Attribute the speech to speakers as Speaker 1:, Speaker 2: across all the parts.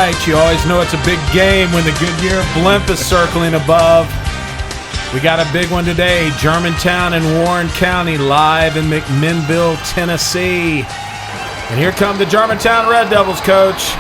Speaker 1: right, you always know it's a big game when the Goodyear blimp is circling above. We got a big one today, Germantown and Warren County live in McMinnville, Tennessee. And here come the Germantown Red Devils, Coach.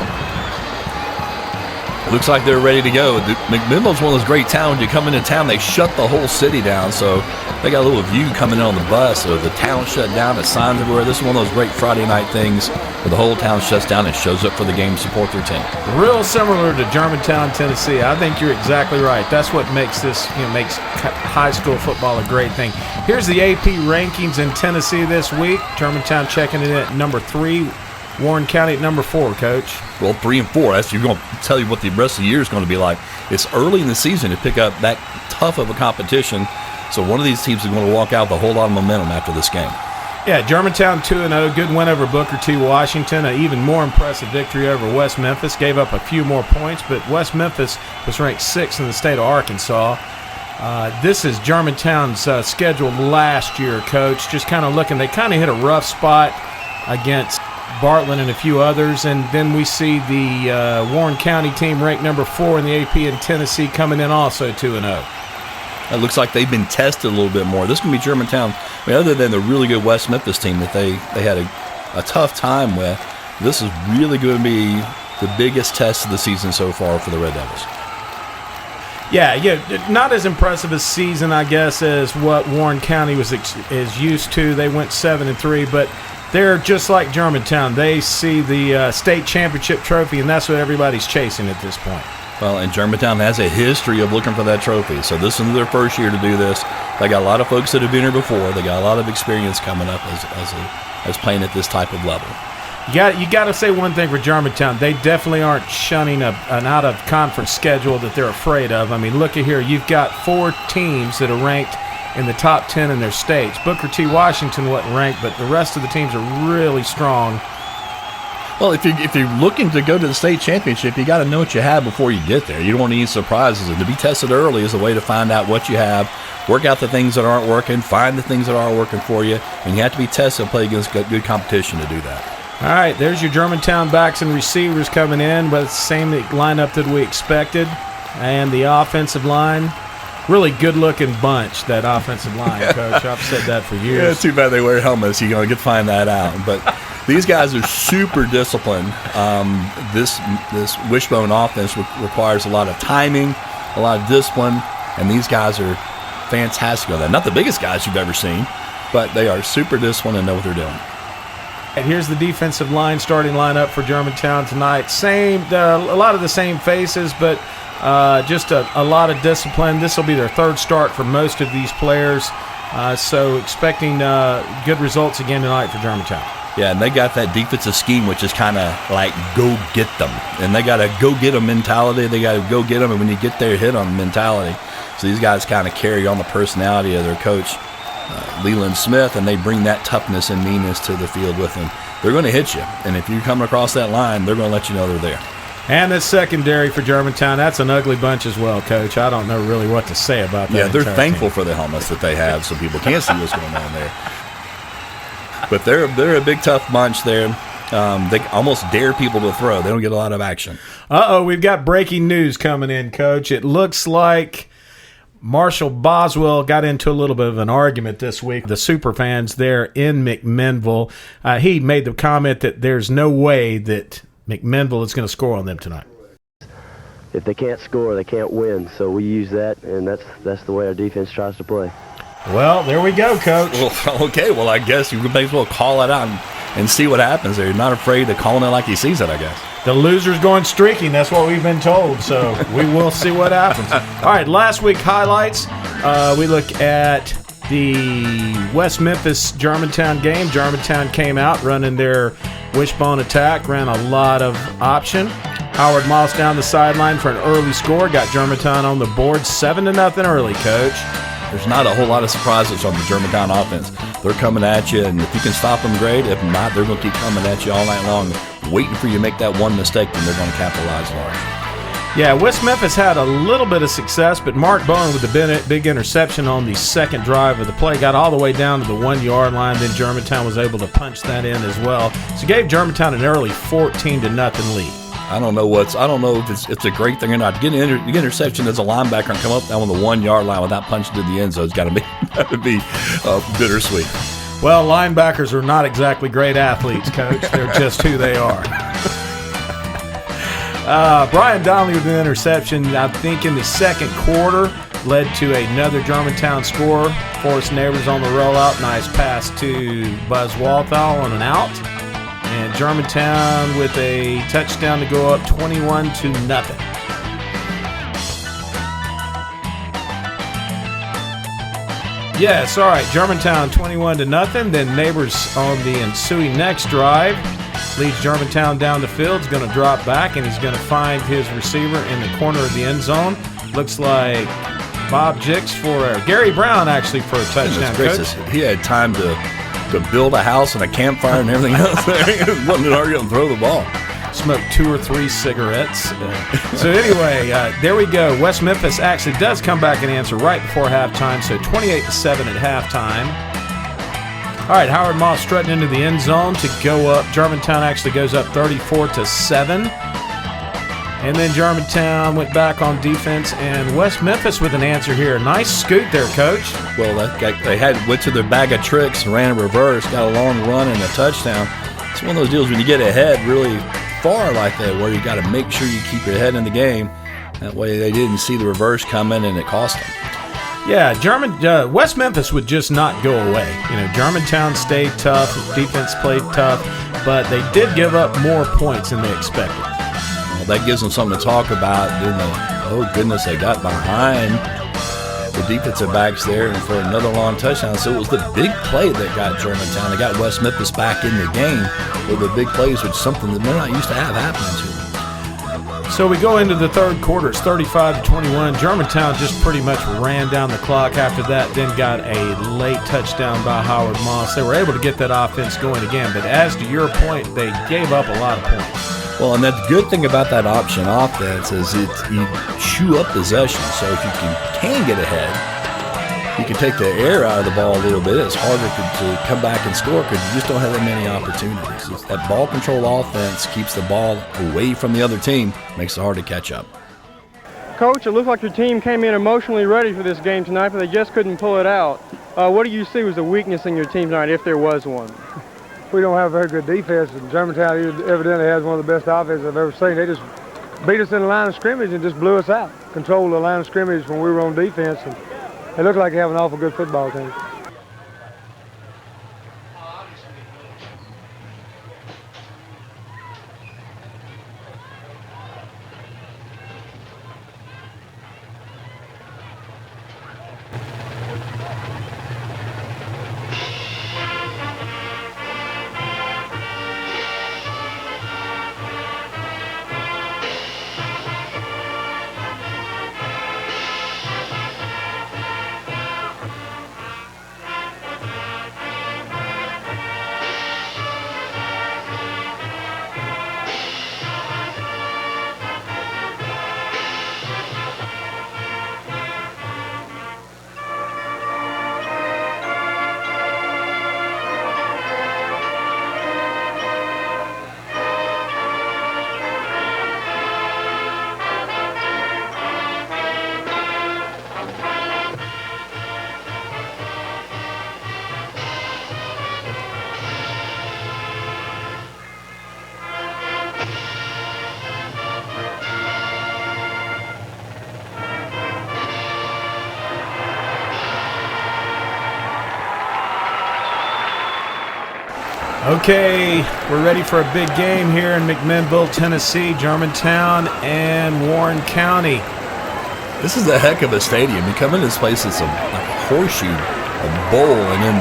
Speaker 2: Looks like they're ready to go. McMinnville's one of those great towns. You come into town, they shut the whole city down, so they got a little view coming in on the bus. So the town shut down, the signs everywhere. This is one of those great Friday night things where the whole town shuts down and shows up for the game to support their team.
Speaker 1: Real similar to Germantown, Tennessee. I think you're exactly right. That's what makes this, makes high school football a great thing. Here's the AP rankings in Tennessee this week. Germantown checking in at number 3. Warren County at number 4, Coach.
Speaker 2: Well, 3 and 4. That's you're going to tell you what the rest of the year is going to be like. It's early in the season to pick up that tough of a competition. So one of these teams is going to walk out with a whole lot of momentum after this game.
Speaker 1: Yeah, Germantown 2-0. Good win over Booker T. Washington. An even more impressive victory over West Memphis. Gave up a few more points, but West Memphis was ranked 6th in the state of Arkansas. This is Germantown's schedule last year, Coach. Just kind of looking. They kind of hit a rough spot against Bartlett and a few others, and then we see the Warren County team ranked number 4 in the AP in Tennessee coming in also 2-0.
Speaker 2: It looks like they've been tested a little bit more. This can be Germantown. I mean, other than the really good West Memphis team that they had a tough time with, this is really going to be the biggest test of the season so far for the Red Devils.
Speaker 1: Yeah, not as impressive a season, I guess, as what Warren County is used to. They went 7-3, but they're just like Germantown. They see the state championship trophy, and that's what everybody's chasing at this point.
Speaker 2: Well, and Germantown has a history of looking for that trophy. So this is their first year to do this. They got a lot of folks that have been here before. They got a lot of experience coming up as playing at this type of level.
Speaker 1: You got to say one thing for Germantown. They definitely aren't shunning an out-of-conference schedule that they're afraid of. I mean, look at here. You've got 4 teams that are ranked in the top 10 in their states. Booker T. Washington wasn't ranked, but the rest of the teams are really strong.
Speaker 2: Well, if you're looking to go to the state championship, you got to know what you have before you get there. You don't want any surprises. And to be tested early is a way to find out what you have, work out the things that aren't working, find the things that are working for you, and you have to be tested and play against good competition to do that.
Speaker 1: All right, there's your Germantown backs and receivers coming in, but it's the same lineup that we expected. And the offensive line, really good-looking bunch, that offensive line, Coach. I've said that for years.
Speaker 2: Yeah, too bad they wear helmets. You're going to get to find that out. But these guys are super disciplined. This wishbone offense requires a lot of timing, a lot of discipline, and these guys are fantastic on that. Not the biggest guys you've ever seen, but they are super disciplined and know what they're doing.
Speaker 1: And here's the defensive line starting lineup for Germantown tonight. A lot of the same faces, but just a lot of discipline. This will be their 3rd start for most of these players, so expecting good results again tonight for Germantown.
Speaker 2: Yeah, and they got that defensive scheme, which is kind of like go get them. And they got a go get them mentality. They got to go get them, and when you get there, hit on them mentality. So these guys kind of carry on the personality of their coach, Leland Smith, and they bring that toughness and meanness to the field with them. They're going to hit you, and if you come across that line, they're going to let you know they're there.
Speaker 1: And the secondary for Germantown, that's an ugly bunch as well, Coach. I don't know really what to say about that.
Speaker 2: Yeah, they're thankful for the helmets that they have so people can't see what's going on there. But they're a big, tough bunch there. They almost dare people to throw. They don't get a lot of action.
Speaker 1: We've got breaking news coming in, Coach. It looks like Marshall Boswell got into a little bit of an argument this week. The superfans there in McMinnville, he made the comment that there's no way that McMinnville is going to score on them tonight.
Speaker 3: If they can't score, they can't win. So we use that, and that's the way our defense tries to play.
Speaker 1: Well, there we go, Coach.
Speaker 2: Well, okay. Well, I guess you may as well call it out and see what happens there. You're not afraid of calling it like he sees it, I guess.
Speaker 1: The loser's going streaking. That's what we've been told. So we will see what happens. All right, last week highlights. We look at the West Memphis Germantown game. Germantown came out running their wishbone attack, ran a lot of option. Howard Moss down the sideline for an early score. Got Germantown on the board 7-0 early, Coach.
Speaker 2: There's not a whole lot of surprises on the Germantown offense. They're coming at you, and if you can stop them, great. If not, they're going to keep coming at you all night long, waiting for you to make that one mistake, and they're going to capitalize large.
Speaker 1: Yeah, West Memphis had a little bit of success, but Mark Bowen with the big interception on the second drive of the play got all the way down to the 1-yard line. Then Germantown was able to punch that in as well. So gave Germantown an early 14-0 lead.
Speaker 2: I don't know if it's a great thing or not. To get an interception as a linebacker and come up down on the 1 yard line without punching to the end zone, it's got to be bittersweet.
Speaker 1: Well, linebackers are not exactly great athletes, Coach. They're just who they are. Brian Donnelly with an interception, I think, in the second quarter, led to another Germantown score. Forced Neighbors on the rollout. Nice pass to Buzz Walthall on an out. And Germantown with a touchdown to go up 21-0. Yes, all right. Germantown 21-0. Then Neighbors on the ensuing next drive leads Germantown down the field. He's going to drop back, and he's going to find his receiver in the corner of the end zone. Looks like Bob Jicks for Gary Brown, actually, for a touchdown. Coach.
Speaker 2: He had time to build a house and a campfire and everything else there. He wasn't hurry up and throw the ball.
Speaker 1: Smoked 2 or 3 cigarettes. So anyway, there we go. West Memphis actually does come back and answer right before halftime, so 28-7 at halftime. All right, Howard Moss strutting into the end zone to go up. Germantown actually goes up 34-7. And then Germantown went back on defense, and West Memphis with an answer here. Nice scoot there, Coach.
Speaker 2: Well, they went to their bag of tricks, ran a reverse, got a long run and a touchdown. It's one of those deals when you get ahead really far like that, where you got to make sure you keep your head in the game. That way, they didn't see the reverse coming, and it cost them.
Speaker 1: Yeah, West Memphis would just not go away. You know, Germantown stayed tough, defense played tough, but they did give up more points than they expected.
Speaker 2: Well, that gives them something to talk about. Oh goodness, they got behind the defensive backs there and for another long touchdown. So it was the big play that got Germantown. They got West Memphis back in the game with the big plays, which is something that they're not used to have happening to them.
Speaker 1: So we go into the third quarter. It's 35-21. Germantown just pretty much ran down the clock after that, then got a late touchdown by Howard Moss. They were able to get that offense going again, but as to your point, they gave up a lot of points.
Speaker 2: Well, and the good thing about that option offense is you chew up possession. So if you can get ahead, you can take the air out of the ball a little bit. It's harder to come back and score because you just don't have that many opportunities. That ball control offense keeps the ball away from the other team, makes it hard to catch up.
Speaker 4: Coach, it looks like your team came in emotionally ready for this game tonight, but they just couldn't pull it out. What do you see was the weakness in your team tonight, if there was one?
Speaker 5: We don't have a very good defense, and Germantown evidently has one of the best offenses I've ever seen. They just beat us in the line of scrimmage and just blew us out. Controlled the line of scrimmage when we were on defense, and they look like they have an awful good football team.
Speaker 1: Okay, we're ready for a big game here in McMinnville, Tennessee, Germantown and Warren County.
Speaker 2: This is a heck of a stadium. You come in this place, it's like a horseshoe, a bowl, and in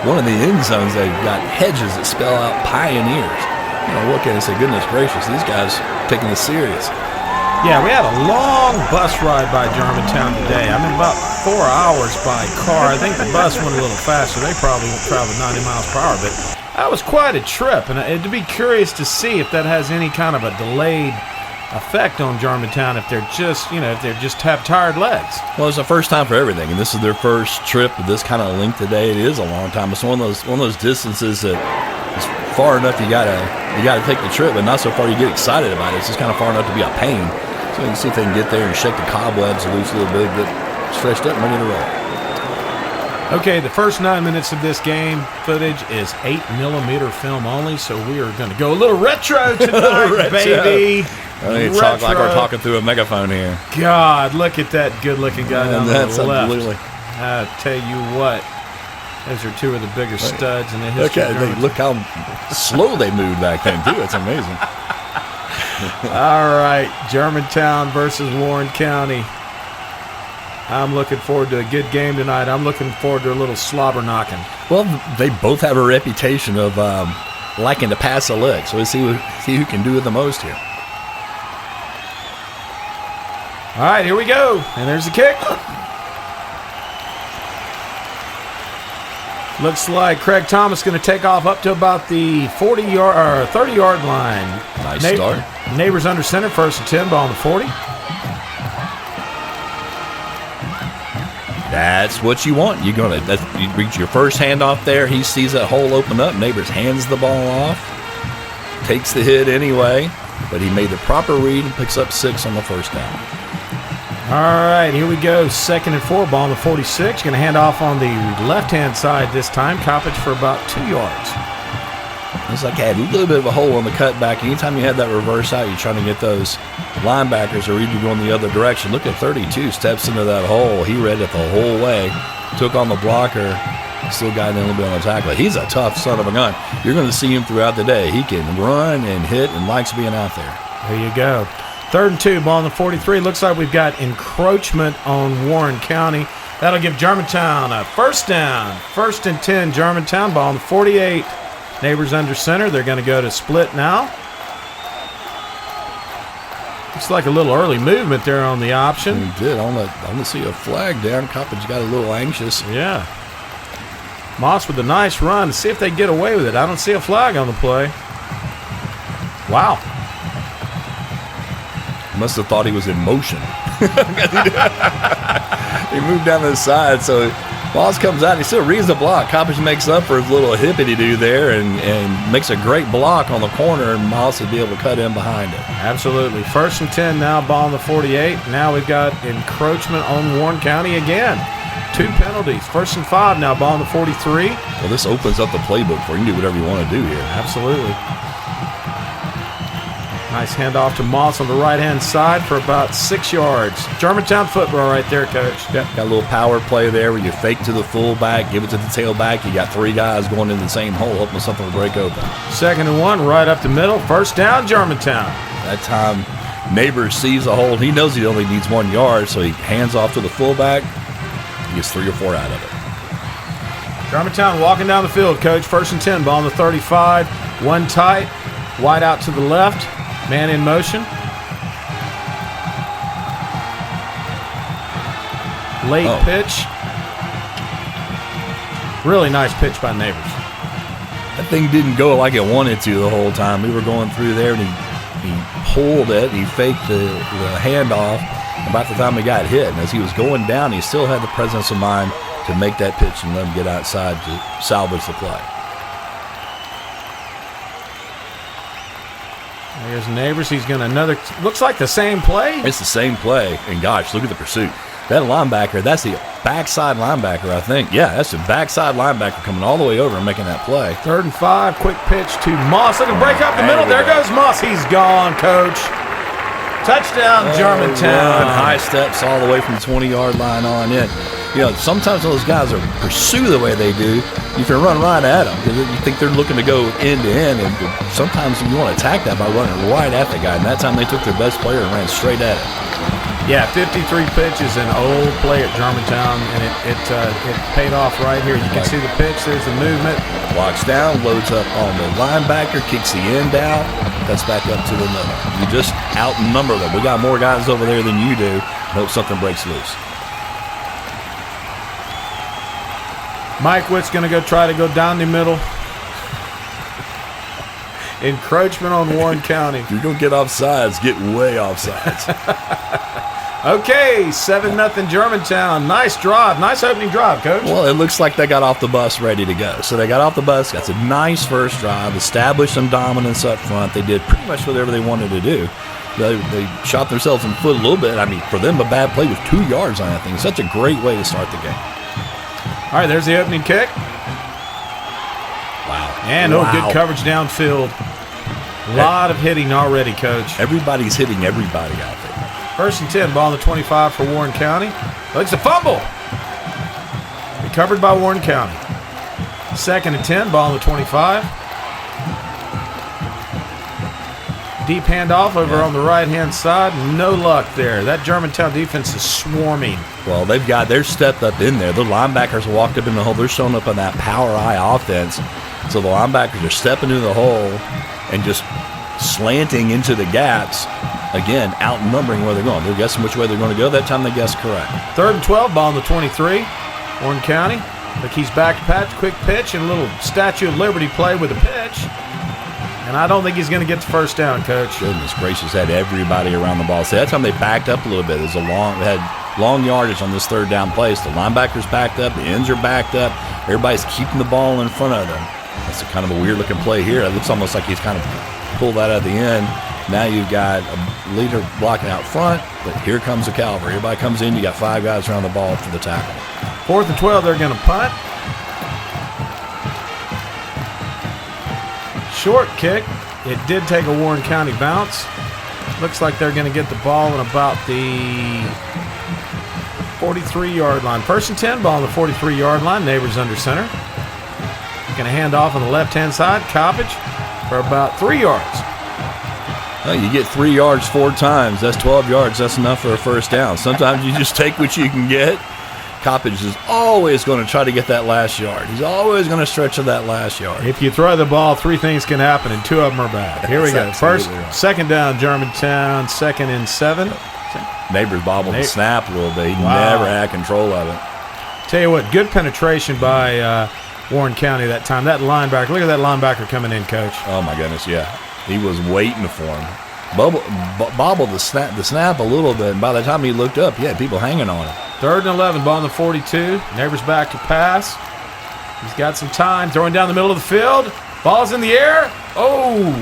Speaker 2: one of the end zones they've got hedges that spell out Pioneers. You know, look at it and say, goodness gracious, these guys taking this serious.
Speaker 1: Yeah, we had a long bus ride by Germantown today. I mean, about 4 hours by car. I think the bus went a little faster. They probably won't travel 90 miles per hour, but that was quite a trip, and it'd be curious to see if that has any kind of a delayed effect on Germantown, if they're just, if they just have tired legs.
Speaker 2: Well, it's the first time for everything, and this is their first trip with this kind of length today. It is a long time. It's one of those distances that It's far enough you gotta take the trip, but not so far you get excited about it. It's just kind of far enough to be a pain. So you can see if they can get there and shake the cobwebs loose a little bit, get stretched up and ready to roll.
Speaker 1: Okay, the first 9 minutes of this game footage is 8mm film only, so we are going to go a little retro tonight,
Speaker 2: Retro.
Speaker 1: baby.
Speaker 2: I mean, talk like we're talking through a megaphone here.
Speaker 1: God, look at that good-looking guy down
Speaker 2: That's
Speaker 1: the left.
Speaker 2: absolutely.
Speaker 1: I tell you what, those are two of the bigger studs in the history.
Speaker 2: Look how slow they moved back then, too. It's amazing.
Speaker 1: All right, Germantown versus Warren County. I'm looking forward to a good game tonight. I'm looking forward to a little slobber knocking.
Speaker 2: Well, they both have a reputation of liking to pass a lick, so we'll see who can do it the most here.
Speaker 1: All right, here we go. And there's the kick. Looks like Craig Thomas going to take off up to about the 40-yard or 30-yard line.
Speaker 2: Nice start.
Speaker 1: Neighbors under center, 1st and 10, ball on the 40.
Speaker 2: That's what you want. You reach your first handoff there. He sees that hole open up. Neighbors hands the ball off, takes the hit anyway, but he made the proper read and picks up 6 on the first down.
Speaker 1: All right, here we go. 2nd and 4, ball on the 46. Going to hand off on the left-hand side this time. Coppage for about 2 yards.
Speaker 2: It's like I had a little bit of a hole in the cutback. Anytime you had that reverse out, you're trying to get those linebackers or even going the other direction. Look at 32, steps into that hole. He read it the whole way, took on the blocker, still got in a little bit on the tackle. He's a tough son of a gun. You're going to see him throughout the day. He can run and hit and likes being out there.
Speaker 1: There you go. 3rd and 2, ball on the 43. Looks like we've got encroachment on Warren County. That'll give Germantown a first down. 1st and 10, Germantown, ball on the 48. Neighbors under center. They're going to go to split now. Looks like a little early movement there on the option.
Speaker 2: He did. I want to see a flag down. Coppage got a little anxious.
Speaker 1: Yeah. Moss with a nice run. See if they get away with it. I don't see a flag on the play. Wow.
Speaker 2: Must have thought he was in motion. He moved down to the side, so Moss comes out. He still reads the block. Coppage makes up for his little hippity-doo there and makes a great block on the corner, and Moss would be able to cut in behind it.
Speaker 1: Absolutely. 1st and 10 now, ball on the 48. Now we've got encroachment on Warren County again. 2 penalties. 1st and 5 now, ball on the 43.
Speaker 2: Well, this opens up the playbook for you. You can do whatever you want to do here.
Speaker 1: Absolutely. Nice handoff to Moss on the right-hand side for about 6 yards. Germantown football right there, Coach.
Speaker 2: Yeah, got a little power play there where you fake to the fullback, give it to the tailback. You got 3 guys going in the same hole, hoping something will break open. 2nd and 1, right up the middle. 1st down, Germantown. That time, Neighbors sees the hole. He knows he only needs 1 yard, so he hands off to the fullback. He gets 3 or 4 out of it.
Speaker 1: Germantown walking down the field, Coach. 1st and 10, ball on the 35. 1 tight, wide out to the left. Man in motion. Late pitch. Really nice pitch by Neighbors.
Speaker 2: That thing didn't go like it wanted to the whole time. We were going through there, and he pulled it. He faked the handoff about the time he got hit. And as he was going down, he still had the presence of mind to make that pitch and let him get outside to salvage the play.
Speaker 1: There's Neighbors. He's going to another. Looks like the same play.
Speaker 2: It's the same play. And gosh, look at the pursuit. That linebacker, that's the backside linebacker, I think. Yeah, that's the backside linebacker coming all the way over and making that play.
Speaker 1: 3rd and 5. Quick pitch to Moss. Looking to break up the middle. There goes Moss. He's gone, Coach. Touchdown, Germantown.
Speaker 2: High steps all the way from the 20-yard line on in. You know, sometimes those guys are pursue the way they do. You can run right at them because you think they're looking to go end to end, and sometimes you want to attack that by running right at the guy. And that time they took their best player and ran straight at it.
Speaker 1: Yeah, 53 pitches, an old play at Germantown, and it paid off right here. You can see the pitch. There's the movement.
Speaker 2: Walks down, loads up on the linebacker, kicks the end out, cuts back up to the middle. You just outnumber them. We got more guys over there than you do. Hope something breaks loose.
Speaker 1: Mike Witt's going to try to go down the middle. Encroachment on Warren County.
Speaker 2: If you're going to get offsides, get way offsides.
Speaker 1: Okay, 7-0 Germantown. Nice drive. Nice opening drive, Coach.
Speaker 2: Well, it looks like they got off the bus ready to go. So they got off the bus, got a nice first drive, established some dominance up front. They did pretty much whatever they wanted to do. They shot themselves in the foot a little bit. I mean, for them, a bad play was 2 yards on that thing. Such a great way to start the game.
Speaker 1: All right, there's the opening kick.
Speaker 2: Wow.
Speaker 1: And good coverage downfield. A lot of hitting already, Coach.
Speaker 2: Everybody's hitting everybody out there.
Speaker 1: 1st and 10, ball on the 25 for Warren County. Looks a fumble. Recovered by Warren County. 2nd and 10, ball on the 25. Deep handoff over on the right-hand side. No luck there. That Germantown defense is swarming.
Speaker 2: Well, they're stepped up in there. The linebackers walked up in the hole. They're showing up on that power eye offense. So the linebackers are stepping into the hole and just slanting into the gaps. Again, outnumbering where they're going. They're guessing which way they're going to go. That time they guessed correct.
Speaker 1: 3rd and 12, ball on the 23. Warren County. Look, he's back to patch, quick pitch, and a little Statue of Liberty play with a pitch. And I don't think he's going to get the first down, Coach.
Speaker 2: Goodness gracious, had everybody around the ball. So that time they backed up a little bit. They had long yardage on this 3rd down play. So the linebackers backed up. The ends are backed up. Everybody's keeping the ball in front of them. That's kind of a weird-looking play here. It looks almost like he's kind of pulled that at the end. Now you've got a leader blocking out front, but here comes the cavalry. Everybody comes in. You got 5 guys around the ball for the tackle.
Speaker 1: 4th and 12, they're going to punt. Short kick. It did take a Warren County bounce. Looks like they're going to get the ball in about the 43-yard line. 1st and 10, ball on the 43-yard line. Neighbors under center. Going to hand off on the left-hand side. Coppage for about 3 yards.
Speaker 2: Well, you get 3 yards 4 times. That's 12 yards. That's enough for a first down. Sometimes you just take what you can get. Coppage is always going to try to get that last yard. He's always going to stretch to that last yard.
Speaker 1: If you throw the ball, 3 things can happen, and 2 of them are bad. Here we go. First,
Speaker 2: right.
Speaker 1: 2nd down, Germantown. 2nd and 7.
Speaker 2: Neighbors bobbled the snap a little bit. He never had control of it.
Speaker 1: Tell you what, good penetration by Warren County that time. That linebacker, look at that linebacker coming in, Coach.
Speaker 2: Oh, my goodness, yeah. He was waiting for him. Bobbled the snap a little bit, and by the time he looked up, he had people hanging on him.
Speaker 1: 3rd and 11, ball on the 42. Neighbors back to pass. He's got some time, throwing down the middle of the field. Ball's in the air. Oh!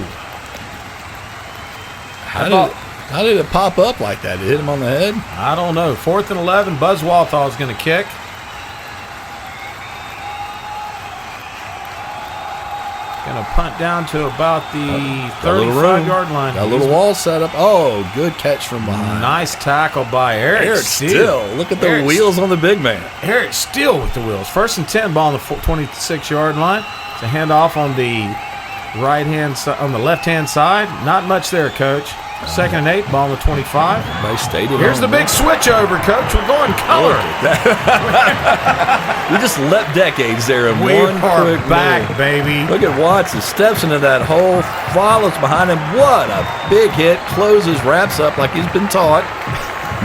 Speaker 2: How did it pop up like that? It hit him on the head?
Speaker 1: I don't know. 4th and 11, Buzz Walthall is going to kick. Going to punt down to about the 35-yard line.
Speaker 2: Got a little wall set up. Oh, good catch from behind.
Speaker 1: Nice tackle by Eric Steele.
Speaker 2: Look at the wheels on the big man.
Speaker 1: Eric Steele with the wheels. 1st and 10, ball on the 26-yard line. It's a handoff on the right-hand side, on the left-hand side. Not much there, Coach. 2nd and 8, ball on the 25. Here's the big switch over, Coach. We're going color.
Speaker 2: We just leapt decades there in one quick
Speaker 1: back,
Speaker 2: move.
Speaker 1: baby.
Speaker 2: Look at Watson steps into that hole, follows behind him. What a big hit! Closes, wraps up like he's been taught.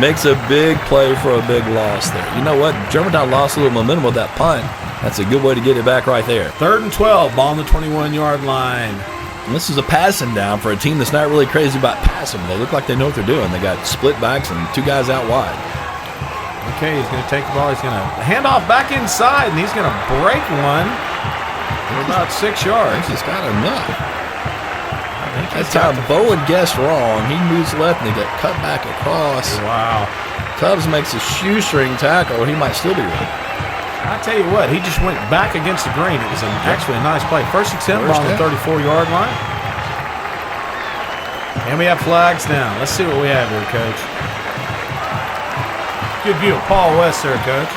Speaker 2: Makes a big play for a big loss there. You know what? Germantown lost a little momentum with that punt. That's a good way to get it back right there.
Speaker 1: 3rd and 12, ball on the 21-yard line.
Speaker 2: And this is a passing down for a team that's not really crazy about passing. They look like they know what they're doing. They got split backs and 2 guys out wide.
Speaker 1: Okay, he's going to take the ball. He's going to hand off back inside, and he's going to break one for about 6 yards.
Speaker 2: I think he's got enough. That time Bowen guessed wrong. He moves left, and he got cut back across.
Speaker 1: Wow.
Speaker 2: Tubbs makes a shoestring tackle. He might still be right.
Speaker 1: I tell you what, he just went back against the green. It was actually a nice play. 1st and 10, ball on the 34-yard line. And we have flags down. Let's see what we have here, Coach. Good view of Paul West there, Coach.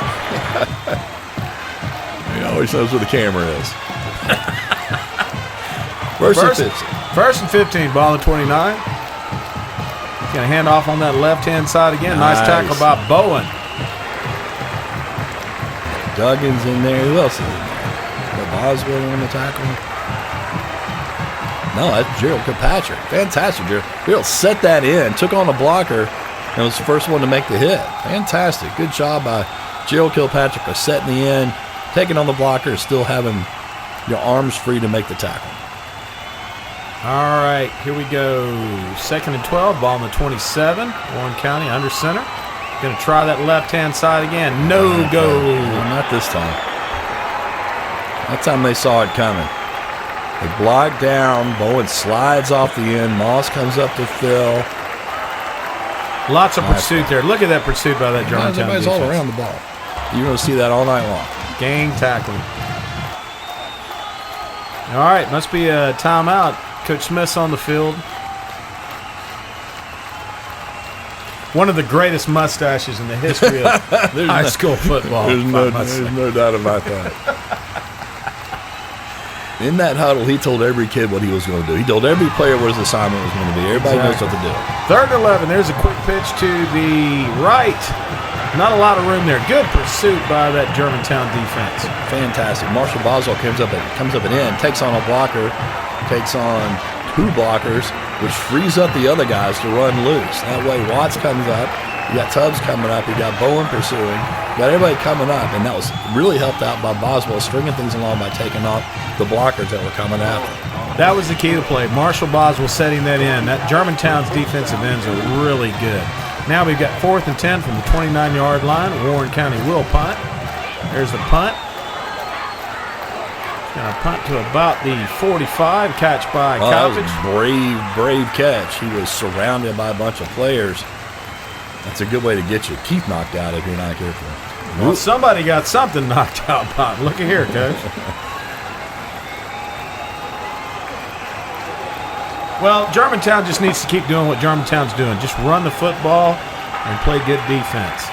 Speaker 2: He always knows where the camera is.
Speaker 1: First and 15, ball on the 29. He's going to hand off on that left-hand side again. Nice tackle by Bowen.
Speaker 2: Duggan's in there. Who else is in there? Boswell on the tackle. No, that's Gerald Kilpatrick. Fantastic, Gerald. Gerald set that in, took on a blocker, and was the first one to make the hit. Fantastic. Good job by Gerald Kilpatrick for setting the end, taking on the blocker, still having your arms free to make the tackle.
Speaker 1: All right, here we go. 2nd and 12, ball on the 27. Warren County under center. Going to try that left-hand side again. No go.
Speaker 2: Not this time. That time they saw it coming. They block down. Bowen slides off the end. Moss comes up to fill.
Speaker 1: Lots of pursuit there. Look at that pursuit by that Germantown
Speaker 2: defense. All around the ball. You're going to see that all night long.
Speaker 1: Gang tackling. All right, must be a timeout. Coach Smith's on the field. One of the greatest mustaches in the history of high school football.
Speaker 2: There's no doubt about that. In that huddle, he told every kid what he was going to do. He told every player what his assignment was going to be. Everybody knows what to do.
Speaker 1: 3rd and 11. There's a quick pitch to the right. Not a lot of room there. Good pursuit by that Germantown defense.
Speaker 2: Fantastic. Marshall Boswell comes up and in, takes on a blocker, takes on 2 blockers, which frees up the other guys to run loose. That way, Watts comes up. You got Tubbs coming up. You got Bowen pursuing. You got everybody coming up, and that was really helped out by Boswell stringing things along by taking off the blockers that were coming after.
Speaker 1: That was the key to play. Marshall Boswell setting that in. That Germantown's defensive ends are really good. Now we've got 4th and 10 from the 29-yard line. Warren County will punt. There's the punt. Going to punt to about the 45. Catch by Coppage.
Speaker 2: That was brave catch. He was surrounded by a bunch of players. That's a good way to get your teeth knocked out if you're not careful.
Speaker 1: Well, somebody got something knocked out by him. Look at here, Coach. Well, Germantown just needs to keep doing what Germantown's doing. Just run the football and play good defense.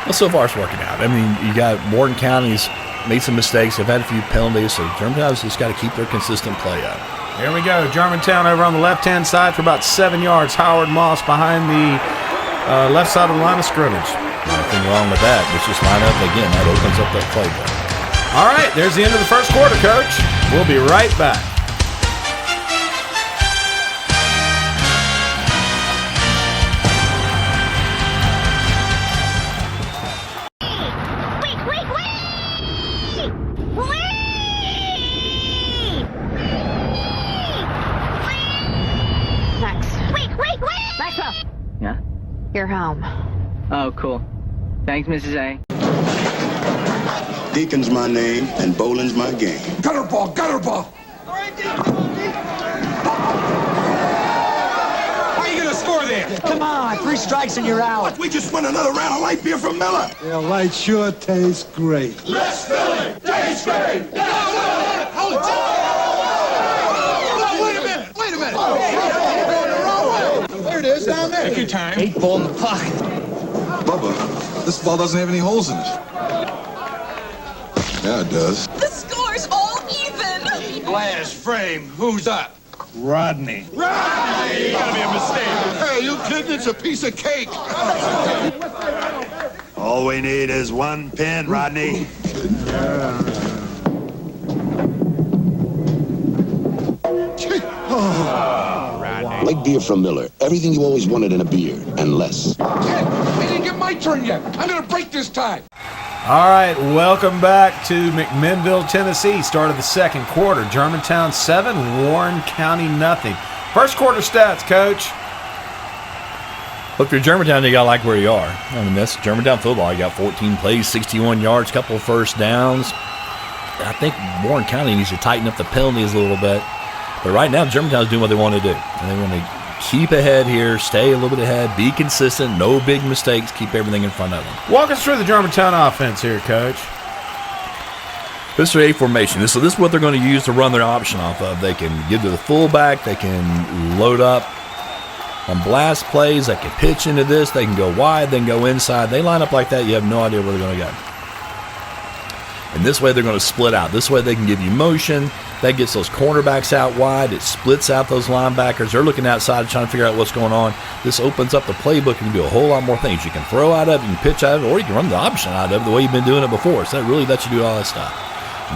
Speaker 2: Well, so far it's working out. I mean, you got Morton County's made some mistakes. They've had a few penalties, so Germantown's just got to keep their consistent play up.
Speaker 1: Here we go. Germantown over on the left-hand side for about 7 yards. Howard Moss behind the left side of the line of scrimmage.
Speaker 2: Nothing wrong with that. Let's just line up again. That opens up that playbook.
Speaker 1: All right, there's the end of the first quarter, Coach. We'll be right back.
Speaker 6: You're home.
Speaker 7: Oh, cool. Thanks, Mrs. A.
Speaker 8: Deacon's my name, and bowling's my game.
Speaker 9: Gutter ball! Gutter ball! How are you going to score there?
Speaker 10: Come on, 3 strikes and you're out.
Speaker 8: What? We just won another round of light beer from Miller.
Speaker 9: Yeah, light sure tastes great.
Speaker 8: Let's fill it. Tastes great.
Speaker 9: Hold it. Wait a minute. There it is, down there. Take your time.
Speaker 10: 8 ball in the pocket.
Speaker 9: Bubba, this ball doesn't have any holes in it. Yeah, it does.
Speaker 11: The score's all even.
Speaker 9: Glass frame. Who's up? Rodney. Rodney! Gotta be a mistake. Hey, you kidding? It's a piece of cake.
Speaker 8: All we need is 1 pin, Rodney.
Speaker 12: Like beer from Miller. Everything you always wanted in a beer, and less.
Speaker 9: I didn't get my turn yet. I'm gonna break this time.
Speaker 1: All right, welcome back to McMinnville, Tennessee. Start of the second quarter. Germantown 7, Warren County nothing. First quarter stats, Coach.
Speaker 2: Look, if you're Germantown, you got to like where you are. I mean, that's Germantown football. You got 14 plays, 61 yards, couple of first downs. I think Warren County needs to tighten up the penalties a little bit. But right now, Germantown's doing what they want to do. And they want to keep ahead here, stay a little bit ahead, be consistent, no big mistakes, keep everything in front of them.
Speaker 1: Walk us through the Germantown offense here, Coach.
Speaker 2: This is a formation. So this is what they're going to use to run their option off of. They can give to the fullback. They can load up on blast plays. They can pitch into this. They can go wide. They can go inside. They line up like that. You have no idea where they're going to go. And this way they're going to split out. This way they can give you motion. That gets those cornerbacks out wide. It splits out those linebackers. They're looking outside trying to figure out what's going on. This opens up the playbook and you can do a whole lot more things. You can throw out of it, you can pitch out of it, or you can run the option out of it the way you've been doing it before. So that really lets you do all that stuff.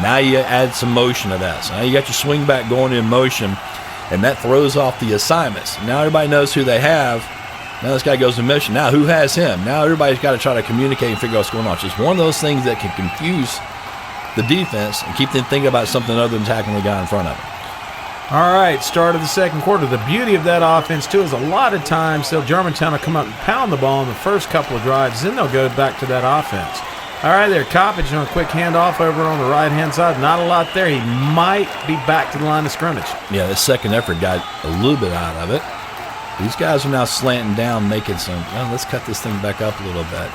Speaker 2: Now you add some motion to that. So now you got your swing back going in motion, and that throws off the assignments. Now everybody knows who they have. Now this guy goes to mission. Now who has him? Now everybody's got to try to communicate and figure out what's going on. It's just one of those things that can confuse the defense and keep them thinking about something other than tackling the guy in front of them.
Speaker 1: All right, start of the second quarter. The beauty of that offense, too, is a lot of times Germantown will come up and pound the ball in the first couple of drives, then they'll go back to that offense. All right, there, Coppage on a quick handoff over on the right-hand side. Not a lot there. He might be back to the line of scrimmage.
Speaker 2: Yeah, the second effort got a little bit out of it. These guys are now slanting down, making some, let's cut this thing back up a little bit.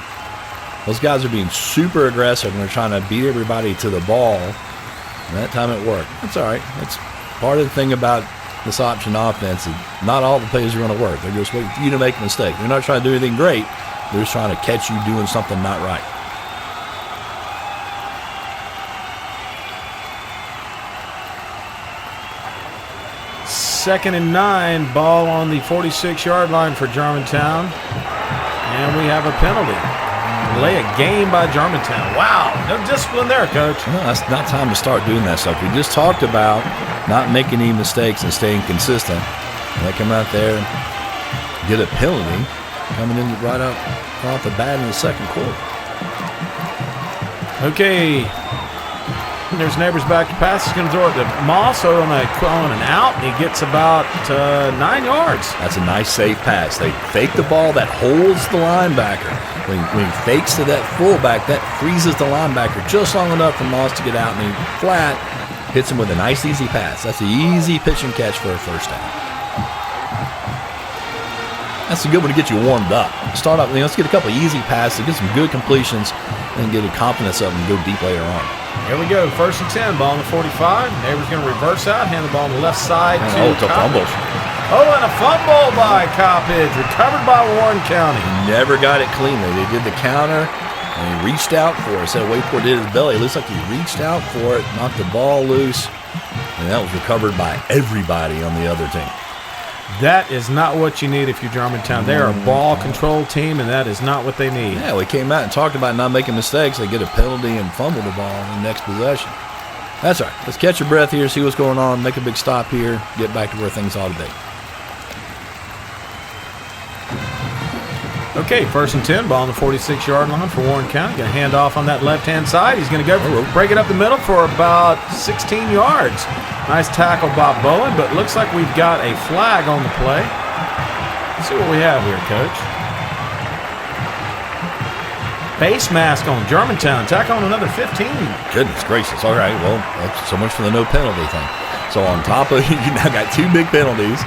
Speaker 2: Those guys are being super aggressive, and they're trying to beat everybody to the ball. And that time it worked. That's all right. That's part of the thing about this option offense. Is not all the plays are going to work. They're just waiting for you to make a mistake. They're not trying to do anything great. They're just trying to catch you doing something not right.
Speaker 1: Second and 9, ball on the 46-yard line for Germantown. And we have a penalty. Delay a game by Germantown. Wow, no discipline there, Coach.
Speaker 2: No, that's not time to start doing that stuff. We just talked about not making any mistakes and staying consistent. And they come out there and get a penalty coming in right off the bat in the second quarter.
Speaker 1: Okay. There's Neighbors back to pass. He's going to throw it to Moss on an out. He gets about 9 yards.
Speaker 2: That's a nice safe pass. They fake the ball. That holds the linebacker. When he fakes to that fullback, that freezes the linebacker just long enough for Moss to get out, and he flat hits him with a nice easy pass. That's an easy pitch and catch for a first down. That's a good one to get you warmed up. Start up, let's get a couple of easy passes, get some good completions, and get a confidence of them and go deep later on.
Speaker 1: Here we go, 1st and 10, ball on the 45. Neighbors going to reverse out, hand the ball on the left side to
Speaker 2: it's a fumble.
Speaker 1: Oh, and a fumble by Coppage, recovered by Warren County.
Speaker 2: Never got it cleanly. They did the counter, and he reached out for it. Instead of wait for it to hit his belly, it looks like he reached out for it, knocked the ball loose, and that was recovered by everybody on the other team.
Speaker 1: That is not what you need if you're Germantown. They are a ball control team, and that is not what they need.
Speaker 2: Yeah, we came out and talked about not making mistakes. They get a penalty and fumble the ball in the next possession. That's all right. Let's catch your breath here, see what's going on, make a big stop here, get back to where things ought to be.
Speaker 1: Okay, 1st and 10, ball on the 46-yard line for Warren County. Going to hand off on that left-hand side. He's going to go break it up the middle for about 16 yards. Nice tackle by Bowen, but looks like we've got a flag on the play. Let's see what we have here, Coach. Face mask on Germantown. Tack on another 15.
Speaker 2: Goodness gracious. All right, well, that's so much for the no penalty thing. So on top of you now got 2 big penalties,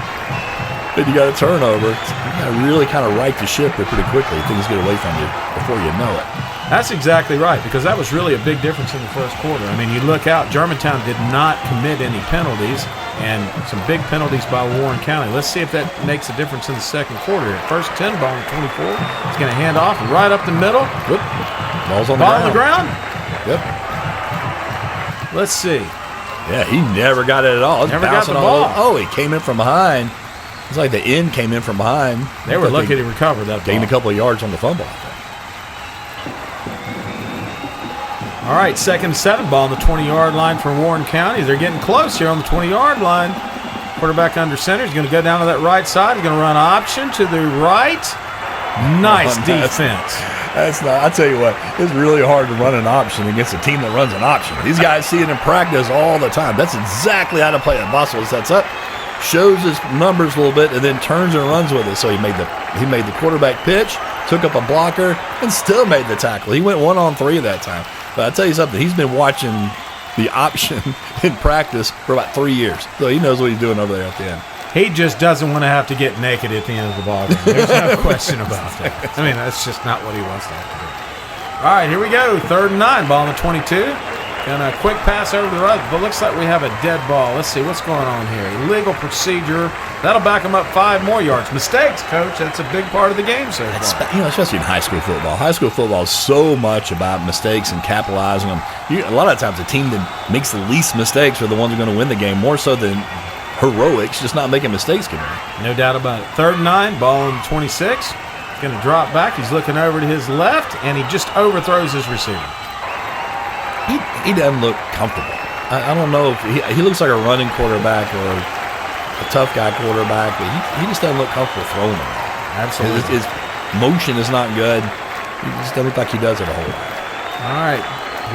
Speaker 2: and you got a turnover. You got to really kind of right the ship here pretty quickly. Things get away from you before you know it.
Speaker 1: That's exactly right, because that was really a big difference in the first quarter. I mean, you look out, Germantown did not commit any penalties, and some big penalties by Warren County. Let's see if that makes a difference in the second quarter. 1st 10, ball on 24. He's going to hand off right up the middle.
Speaker 2: Whoop. Ball's on
Speaker 1: the ground.
Speaker 2: Yep.
Speaker 1: Let's see.
Speaker 2: Yeah, he never got it at all.
Speaker 1: Never got the ball.
Speaker 2: Oh, he came in from behind. It's like the end came in from behind.
Speaker 1: They were lucky to recover that ball.
Speaker 2: Gained a couple of yards on the fumble.
Speaker 1: All right, 2nd and 7, ball on the 20-yard line for Warren County. They're getting close here on the 20-yard line. Quarterback under center. He's going to go down to that right side. He's going to run option to the right. Nice defense.
Speaker 2: That's not. I tell you what, it's really hard to run an option against a team that runs an option. These guys see it in practice all the time. That's exactly how to play it. Boswell sets up, shows his numbers a little bit, and then turns and runs with it. So he made the quarterback pitch, took up a blocker, and still made the tackle. He went 1-on-3 that time. But I'll tell you something, he's been watching the option in practice for about 3 years. So he knows what he's doing over there at the end.
Speaker 1: He just doesn't want to have to get naked at the end of the ball game. There's no question about that. I mean, that's just not what he wants to have to do. All right, here we go. 3rd and 9, ball on the 22. And a quick pass over to the right, but looks like we have a dead ball. Let's see what's going on here. Illegal procedure. That'll back them up 5 more yards. Mistakes, Coach. That's a big part of the game so far.
Speaker 2: Especially in high school football. High school football is so much about mistakes and capitalizing them. A lot of times the team that makes the least mistakes are the ones who are going to win the game, more so than heroics, just not making mistakes.
Speaker 1: No doubt about it. 3rd and 9, ball on the 26. He's going to drop back. He's looking over to his left, and he just overthrows his receiver.
Speaker 2: He doesn't look comfortable. I don't know if he looks like a running quarterback or a tough guy quarterback, but he just doesn't look comfortable throwing it.
Speaker 1: Absolutely.
Speaker 2: His motion is not good. He just doesn't look like he does it a whole lot.
Speaker 1: All right.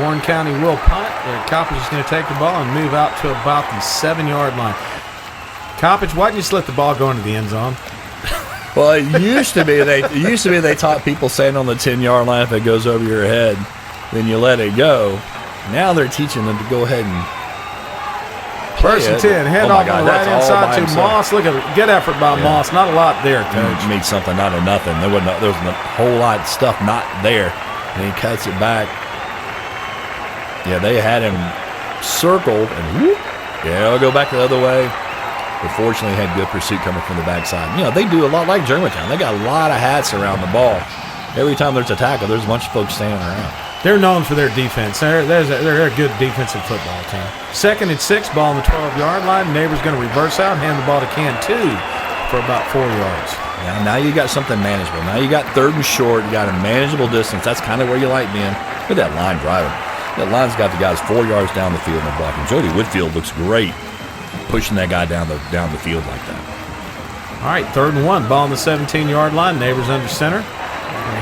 Speaker 1: Warren County will punt. Coppage is going to take the ball and move out to about the 7-yard line. Coppage, why didn't you just let the ball go into the end zone?
Speaker 2: Well, it used to be they taught people saying on the 10-yard line, if it goes over your head, then you let it go. Now they're teaching them to go ahead and
Speaker 1: First and 10, hand off on the right-hand side to Moss. Look at it. Good effort by Moss. Not a lot there, Coach.
Speaker 2: Made something out of nothing. There was a whole lot of stuff not there. And he cuts it back. Yeah, they had him circled. And whoop, yeah, I'll go back the other way. But fortunately, had good pursuit coming from the backside. You know, they do a lot like Germantown. They got a lot of hats around the ball. Every time there's a tackle, there's a bunch of folks standing around.
Speaker 1: They're known for their defense. They're a good defensive football team. 2nd and 6, ball on the 12-yard line. Neighbor's going to reverse out and hand the ball to Cantu for about 4 yards.
Speaker 2: Yeah, now you got something manageable. Now you got 3rd and short. You got a manageable distance. That's kind of where you like being. Look at that line driving. That line's got the guys 4 yards down the field and blocking. Jody Whitfield looks great pushing that guy down the field like that.
Speaker 1: All right, 3rd and 1, ball on the 17-yard line. Neighbors under center.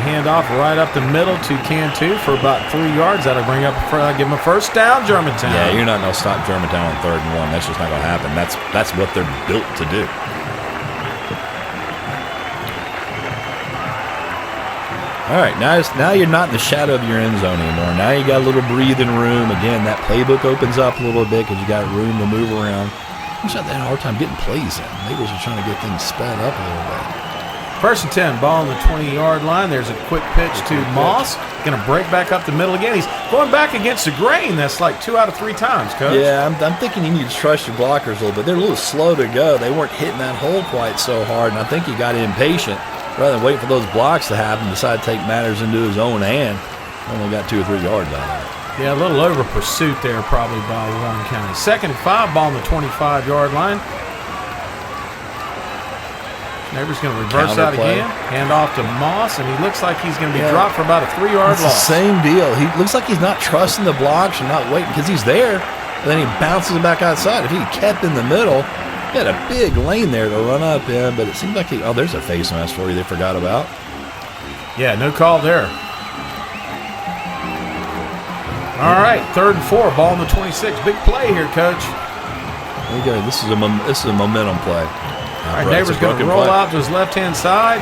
Speaker 1: Hand off right up the middle to Cantu for about 3 yards. That'll bring up, give him a first down, Germantown.
Speaker 2: Yeah, you're not going to stop Germantown on 3rd and 1. That's just not going to happen. That's what they're built to do. All right, now you're not in the shadow of your end zone anymore. Now you got a little breathing room. Again, that playbook opens up a little bit because you got room to move around. I'm just having a hard time getting plays in. Neighbors are trying to get things sped up a little bit.
Speaker 1: 1st and 10, ball on the 20-yard line. There's a quick pitch to Moss. Going to break back up the middle again. He's going back against the grain. That's like 2 out of 3 times, Coach.
Speaker 2: Yeah, I'm thinking you need to trust your blockers a little bit. They're a little slow to go. They weren't hitting that hole quite so hard, and I think he got impatient. Rather than wait for those blocks to happen, decided to take matters into his own hand. Only got 2 or 3 yards out of it.
Speaker 1: Yeah, a little over pursuit there probably by Warren County. 2nd and 5, ball on the 25-yard line. Neighbor's going to reverse out again. Hand off to Moss, and he looks like he's going to be dropped for about a 3-yard loss.
Speaker 2: It's the same deal. He looks like he's not trusting the blocks and not waiting because he's there. And then he bounces it back outside. If he kept in the middle, he had a big lane there to run up in, but it seems like there's a face mask for you they forgot about.
Speaker 1: Yeah, no call there. All right, 3rd and 4, ball on the 26. Big play here, Coach.
Speaker 2: There you go. This is a momentum play.
Speaker 1: All right, Neighbor's going to roll out to his left-hand side,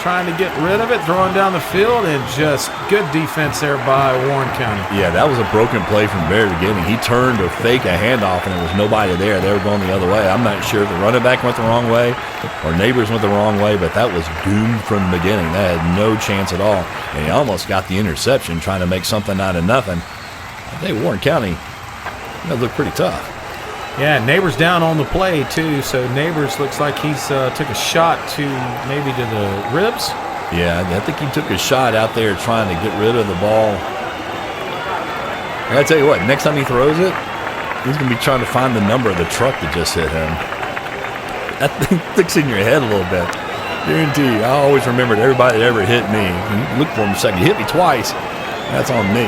Speaker 1: trying to get rid of it, throwing down the field, and just good defense there by Warren County.
Speaker 2: Yeah, that was a broken play from the very beginning. He turned to fake a handoff, and there was nobody there. They were going the other way. I'm not sure if the running back went the wrong way or Neighbors went the wrong way, but that was doomed from the beginning. That had no chance at all, and he almost got the interception trying to make something out of nothing. I think Warren County, that looked pretty tough.
Speaker 1: Yeah, Neighbors down on the play, too, so Neighbors looks like he's took a shot maybe to the ribs.
Speaker 2: Yeah, I think he took a shot out there trying to get rid of the ball. I gotta tell you what, next time he throws it, he's going to be trying to find the number of the truck that just hit him. That thing sticks in your head a little bit. Guarantee you, I always remembered everybody that ever hit me. Look for him a second. He hit me twice. That's on me.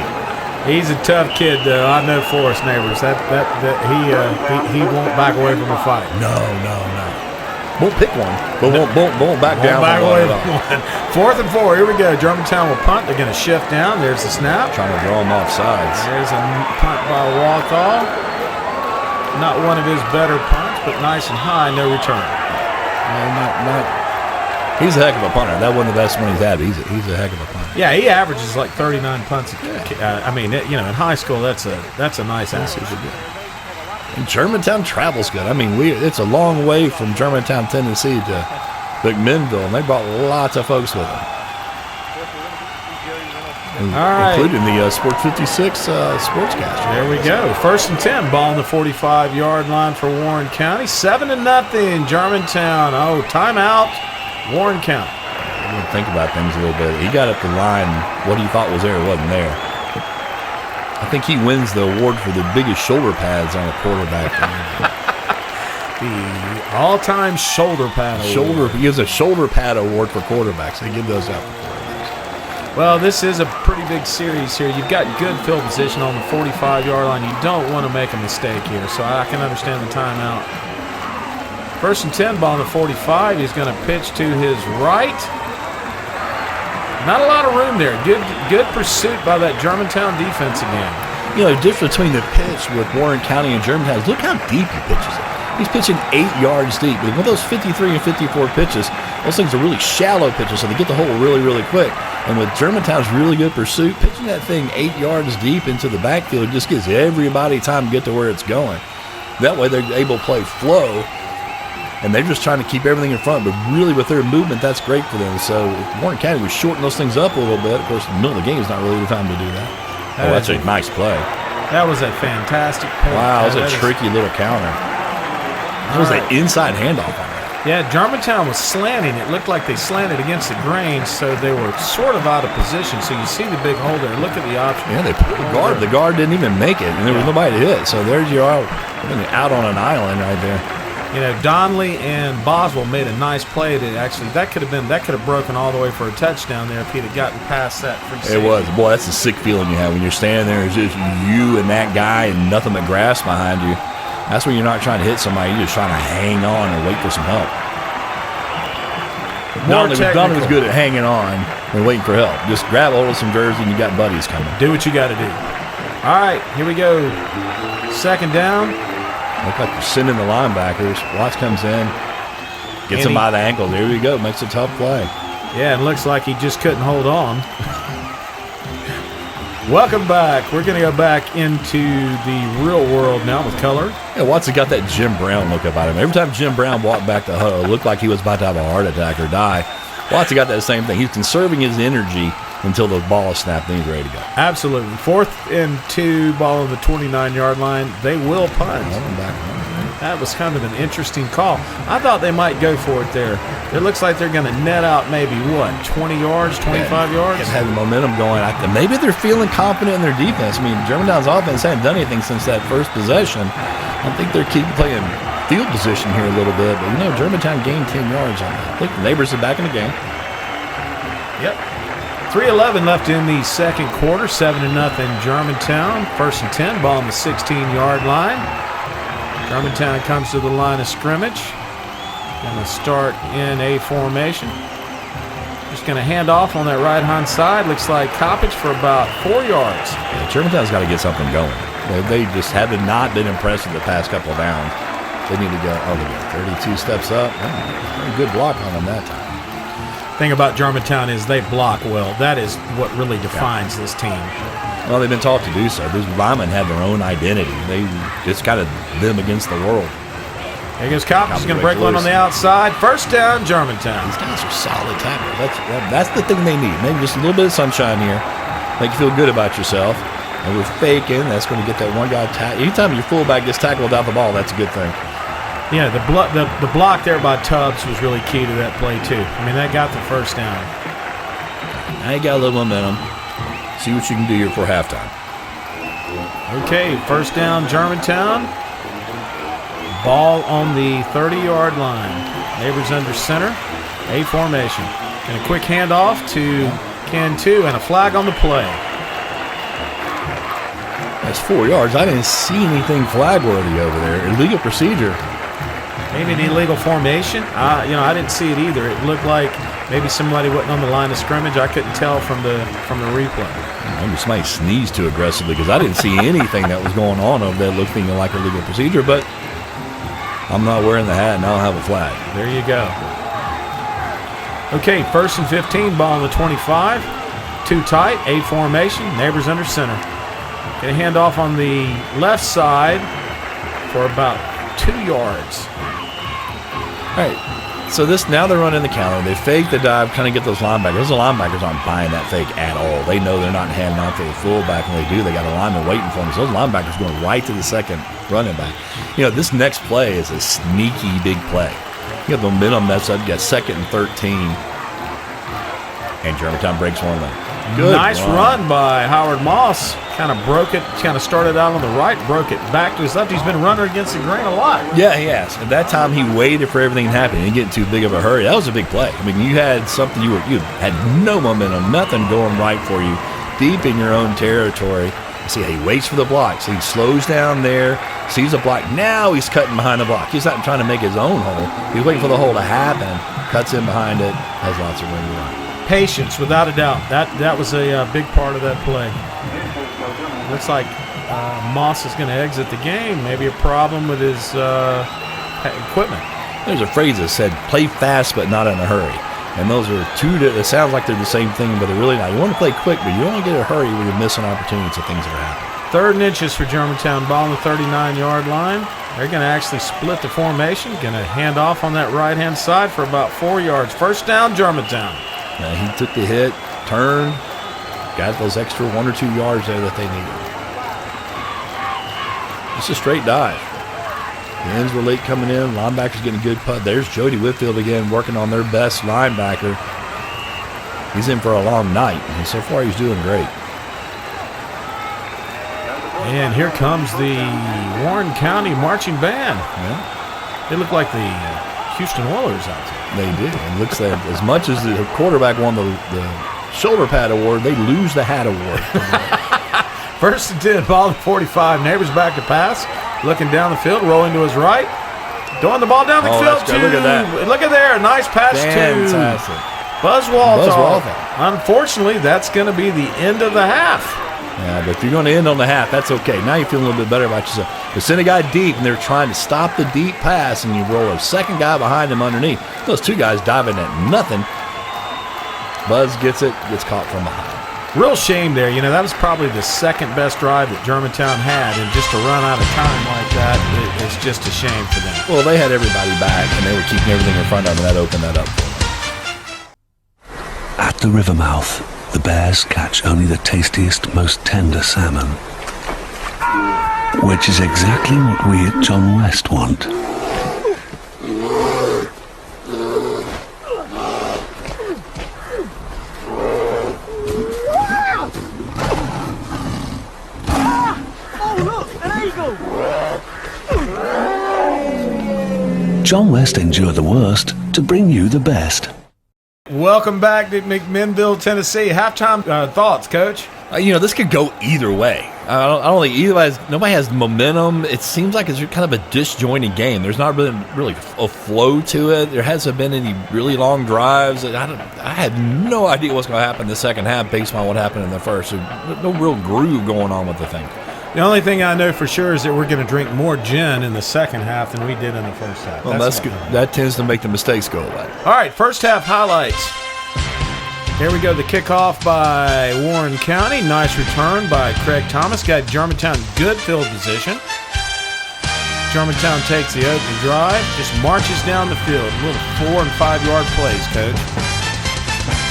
Speaker 1: He's a tough kid, though. I know Forrest Neighbors. He won't back away from a fight.
Speaker 2: No. Won't pick one, but won't back down.
Speaker 1: Back away from one. 4th and 4. Here we go. Germantown will punt. They're going to shift down. There's the snap.
Speaker 2: Trying to draw him off sides.
Speaker 1: There's a punt by Walthall. Not one of his better punts, but nice and high. No return.
Speaker 2: He's a heck of a punter. That wasn't the best one he's had. He's a heck of a punter.
Speaker 1: Yeah, he averages like 39 punts. In high school, that's a nice average.
Speaker 2: And Germantown travels good. I mean, it's a long way from Germantown, Tennessee to McMinnville, and they brought lots of folks with them. Including the Sport 56 sportscaster.
Speaker 1: There we go. 1st and 10, ball on the 45-yard line for Warren County. 7-0, Germantown. Oh, timeout, Warren County.
Speaker 2: I'm going to think about things a little bit. He got up the line. What he thought was there wasn't there. I think he wins the award for the biggest shoulder pads on a quarterback.
Speaker 1: The all-time shoulder pad award.
Speaker 2: He gives a shoulder pad award for quarterbacks. They give those out for quarterbacks.
Speaker 1: Well, this is a pretty big series here. You've got good field position on the 45-yard line. You don't want to make a mistake here, so I can understand the timeout. 1st and 10, ball on the 45. He's going to pitch to his right. Not a lot of room there. Good pursuit by that Germantown defense again.
Speaker 2: You know, the difference between the pitch with Warren County and Germantown is look how deep he pitches it. He's pitching 8 yards deep. With one of those 53 and 54 pitches, those things are really shallow pitches, so they get the hole really, really quick. And with Germantown's really good pursuit, pitching that thing 8 yards deep into the backfield just gives everybody time to get to where it's going. That way they're able to play flow, and they're just trying to keep everything in front. But really with their movement, that's great for them. So if Warren County would shorten those things up a little bit, of course, in the middle of the game is not really the time to do that. Oh, that's a nice play.
Speaker 1: That was a fantastic point.
Speaker 2: Wow, that was a tricky little counter. That was an inside handoff on that.
Speaker 1: Yeah, Germantown was slanting. It looked like they slanted against the grain, so they were sort of out of position. So you see the big hole there. Look at the option.
Speaker 2: Yeah, they put the guard. The guard didn't even make it, and there was nobody to hit. So there's your out on an island right there.
Speaker 1: You know, Donnelly and Boswell made a nice play that could have broken all the way for a touchdown there if he'd have gotten past that free safety.
Speaker 2: It was. Boy, that's a sick feeling you have when you're standing there. It's just you and that guy and nothing but grass behind you. That's when you're not trying to hit somebody. You're just trying to hang on and wait for some help. Donnelly was good at hanging on and waiting for help. Just grab hold of some jersey and you got buddies coming.
Speaker 1: Do what you got to do. All right, here we go. Second down.
Speaker 2: Look like they're sending the linebackers. Watts comes in, gets him by the ankle. There we go. Makes a tough play.
Speaker 1: Yeah, it looks like he just couldn't hold on. Welcome back. We're going to go back into the real world now with color.
Speaker 2: Yeah, Watts has got that Jim Brown look about him. Every time Jim Brown walked back to huddle, it looked like he was about to have a heart attack or die. Watts has got that same thing. He's conserving his energy until the ball is snapped and he's ready to go.
Speaker 1: Absolutely. 4th and 2, ball on the 29-yard line. They will punt. That was kind of an interesting call. I thought they might go for it there. It looks like they're going to net out maybe, 20 yards, 25 yards?
Speaker 2: Have the momentum going. Maybe they're feeling confident in their defense. I mean, Germantown's offense hasn't done anything since that first possession. I think they're keeping playing field position here a little bit. But, Germantown gained 10 yards on that. I think the neighbors are back in the game.
Speaker 1: Yep. 3:11 left in the second quarter. 7-0 Germantown. 1st and 10, ball on the 16-yard line. Germantown comes to the line of scrimmage. Going to start in a formation. Just going to hand off on that right-hand side. Looks like Coppage for about 4 yards.
Speaker 2: Yeah, Germantown's got to get something going. They just have not been impressive the past couple of downs. They need to go, 32 steps up. Good block on them that time.
Speaker 1: Thing about Germantown is they block well. That is what really defines this team.
Speaker 2: Well, they've been taught to do so. These linemen have their own identity. It's kind of them against the world.
Speaker 1: Here goes Coppage. He's going to break one on the outside. First down, Germantown.
Speaker 2: These guys are solid tackles. That's the thing they need. Maybe just a little bit of sunshine here. Make you feel good about yourself. And with faking, that's going to get that one guy tackled. Anytime your fullback gets tackled without the ball, that's a good thing.
Speaker 1: Yeah, the block there by Tubbs was really key to that play, too. I mean, that got the first down.
Speaker 2: Now you got a little momentum. See what you can do here for halftime.
Speaker 1: Okay, first down, Germantown. Ball on the 30-yard line. Neighbors under center. A formation. And a quick handoff to Cantu and a flag on the play.
Speaker 2: That's 4 yards. I didn't see anything flag-worthy over there. Illegal procedure.
Speaker 1: Maybe an illegal formation. I didn't see it either. It looked like maybe somebody wasn't on the line of scrimmage. I couldn't tell from the replay.
Speaker 2: Maybe somebody sneezed too aggressively because I didn't see anything that was going on over there looking like illegal procedure. But I'm not wearing the hat and I don't have a flag.
Speaker 1: There you go. Okay, 1st and 15, ball on the 25. Too tight, A formation. Neighbors under center. Going to hand off on the left side for about 2 yards.
Speaker 2: All right, so now they're running the counter. They fake the dive, kind of get those linebackers. Those linebackers aren't buying that fake at all. They know they're not handing off to the fullback. When they do, they got a lineman waiting for them. So those linebackers going right to the second running back. This next play is a sneaky big play. You have the momentum mess up. You got 2nd and 13. And Germantown breaks one of them. Good
Speaker 1: nice run by Howard Moss. Kind of broke it. Kind of started out on the right, broke it back to his left. He's been running against the grain a lot.
Speaker 2: Yeah, he has. At that time, he waited for everything to happen. He didn't get in too big of a hurry. That was a big play. I mean, you had something. You had no momentum, nothing going right for you, deep in your own territory. See, he waits for the block. So he slows down there, sees a block. Now he's cutting behind the block. He's not trying to make his own hole. He's waiting for the hole to happen. Cuts in behind it. Has lots of room to run.
Speaker 1: Patience, without a doubt. That was a big part of that play. Looks like Moss is going to exit the game. Maybe a problem with his equipment.
Speaker 2: There's a phrase that said, play fast but not in a hurry. And those are two, it sounds like they're the same thing, but they're really not. You want to play quick, but you don't want to get in a hurry when you're missing opportunities of things that are happening. 3rd and inches
Speaker 1: for Germantown, ball on the 39-yard line. They're going to actually split the formation, going to hand off on that right-hand side for about 4 yards. First down, Germantown.
Speaker 2: Now he took the hit, turned, got those extra 1 or 2 yards there that they needed. Just a straight dive. The ends were late coming in. Linebackers getting a good putt. There's Jody Whitfield again working on their best linebacker. He's in for a long night, and so far he's doing great.
Speaker 1: And here comes the Warren County Marching Band.
Speaker 2: Yeah.
Speaker 1: They look like the Houston Oilers out there.
Speaker 2: They do. It looks like as much as the quarterback won the shoulder pad award, they lose the hat award.
Speaker 1: 1st and 10, ball at 45. Neighbors back to pass. Looking down the field, rolling to his right. Throwing the ball down the field to.
Speaker 2: Look at that.
Speaker 1: Look at there. Nice pass
Speaker 2: Fantastic.
Speaker 1: to Buzz Walthall. Unfortunately, that's going to be the end of the half.
Speaker 2: Yeah, but if you're going to end on the half, that's okay. Now you feel a little bit better about yourself. But send a guy deep, and they're trying to stop the deep pass, and you roll a second guy behind him underneath. Those 2 guys diving at nothing. Buzz gets it, gets caught from behind.
Speaker 1: Real shame there. You know, that was probably the second best drive that Germantown had, and just to run out of time like that, it's just a shame for them.
Speaker 2: Well, they had everybody back, and they were keeping everything in front of them, and that opened that up for them.
Speaker 13: At the river mouth, the bears catch only the tastiest, most tender salmon, which is exactly what we at John West want. John West endured the worst to bring you the best.
Speaker 1: Welcome back to McMinnville, Tennessee. Halftime thoughts, Coach?
Speaker 2: This could go either way. I don't think nobody has momentum. It seems like it's kind of a disjointed game. There's not really a flow to it. There hasn't been any really long drives. I had no idea what's going to happen in the second half based on what happened in the first. There's no real groove going on with the thing.
Speaker 1: The only thing I know for sure is that we're going to drink more gin in the second half than we did in the first half.
Speaker 2: Well, that's good. That tends to make the mistakes go away.
Speaker 1: All right, first half highlights. Here we go, the kickoff by Warren County. Nice return by Craig Thomas. Got Germantown good field position. Germantown takes the opening drive, just marches down the field. Little 4- and 5-yard plays, Coach.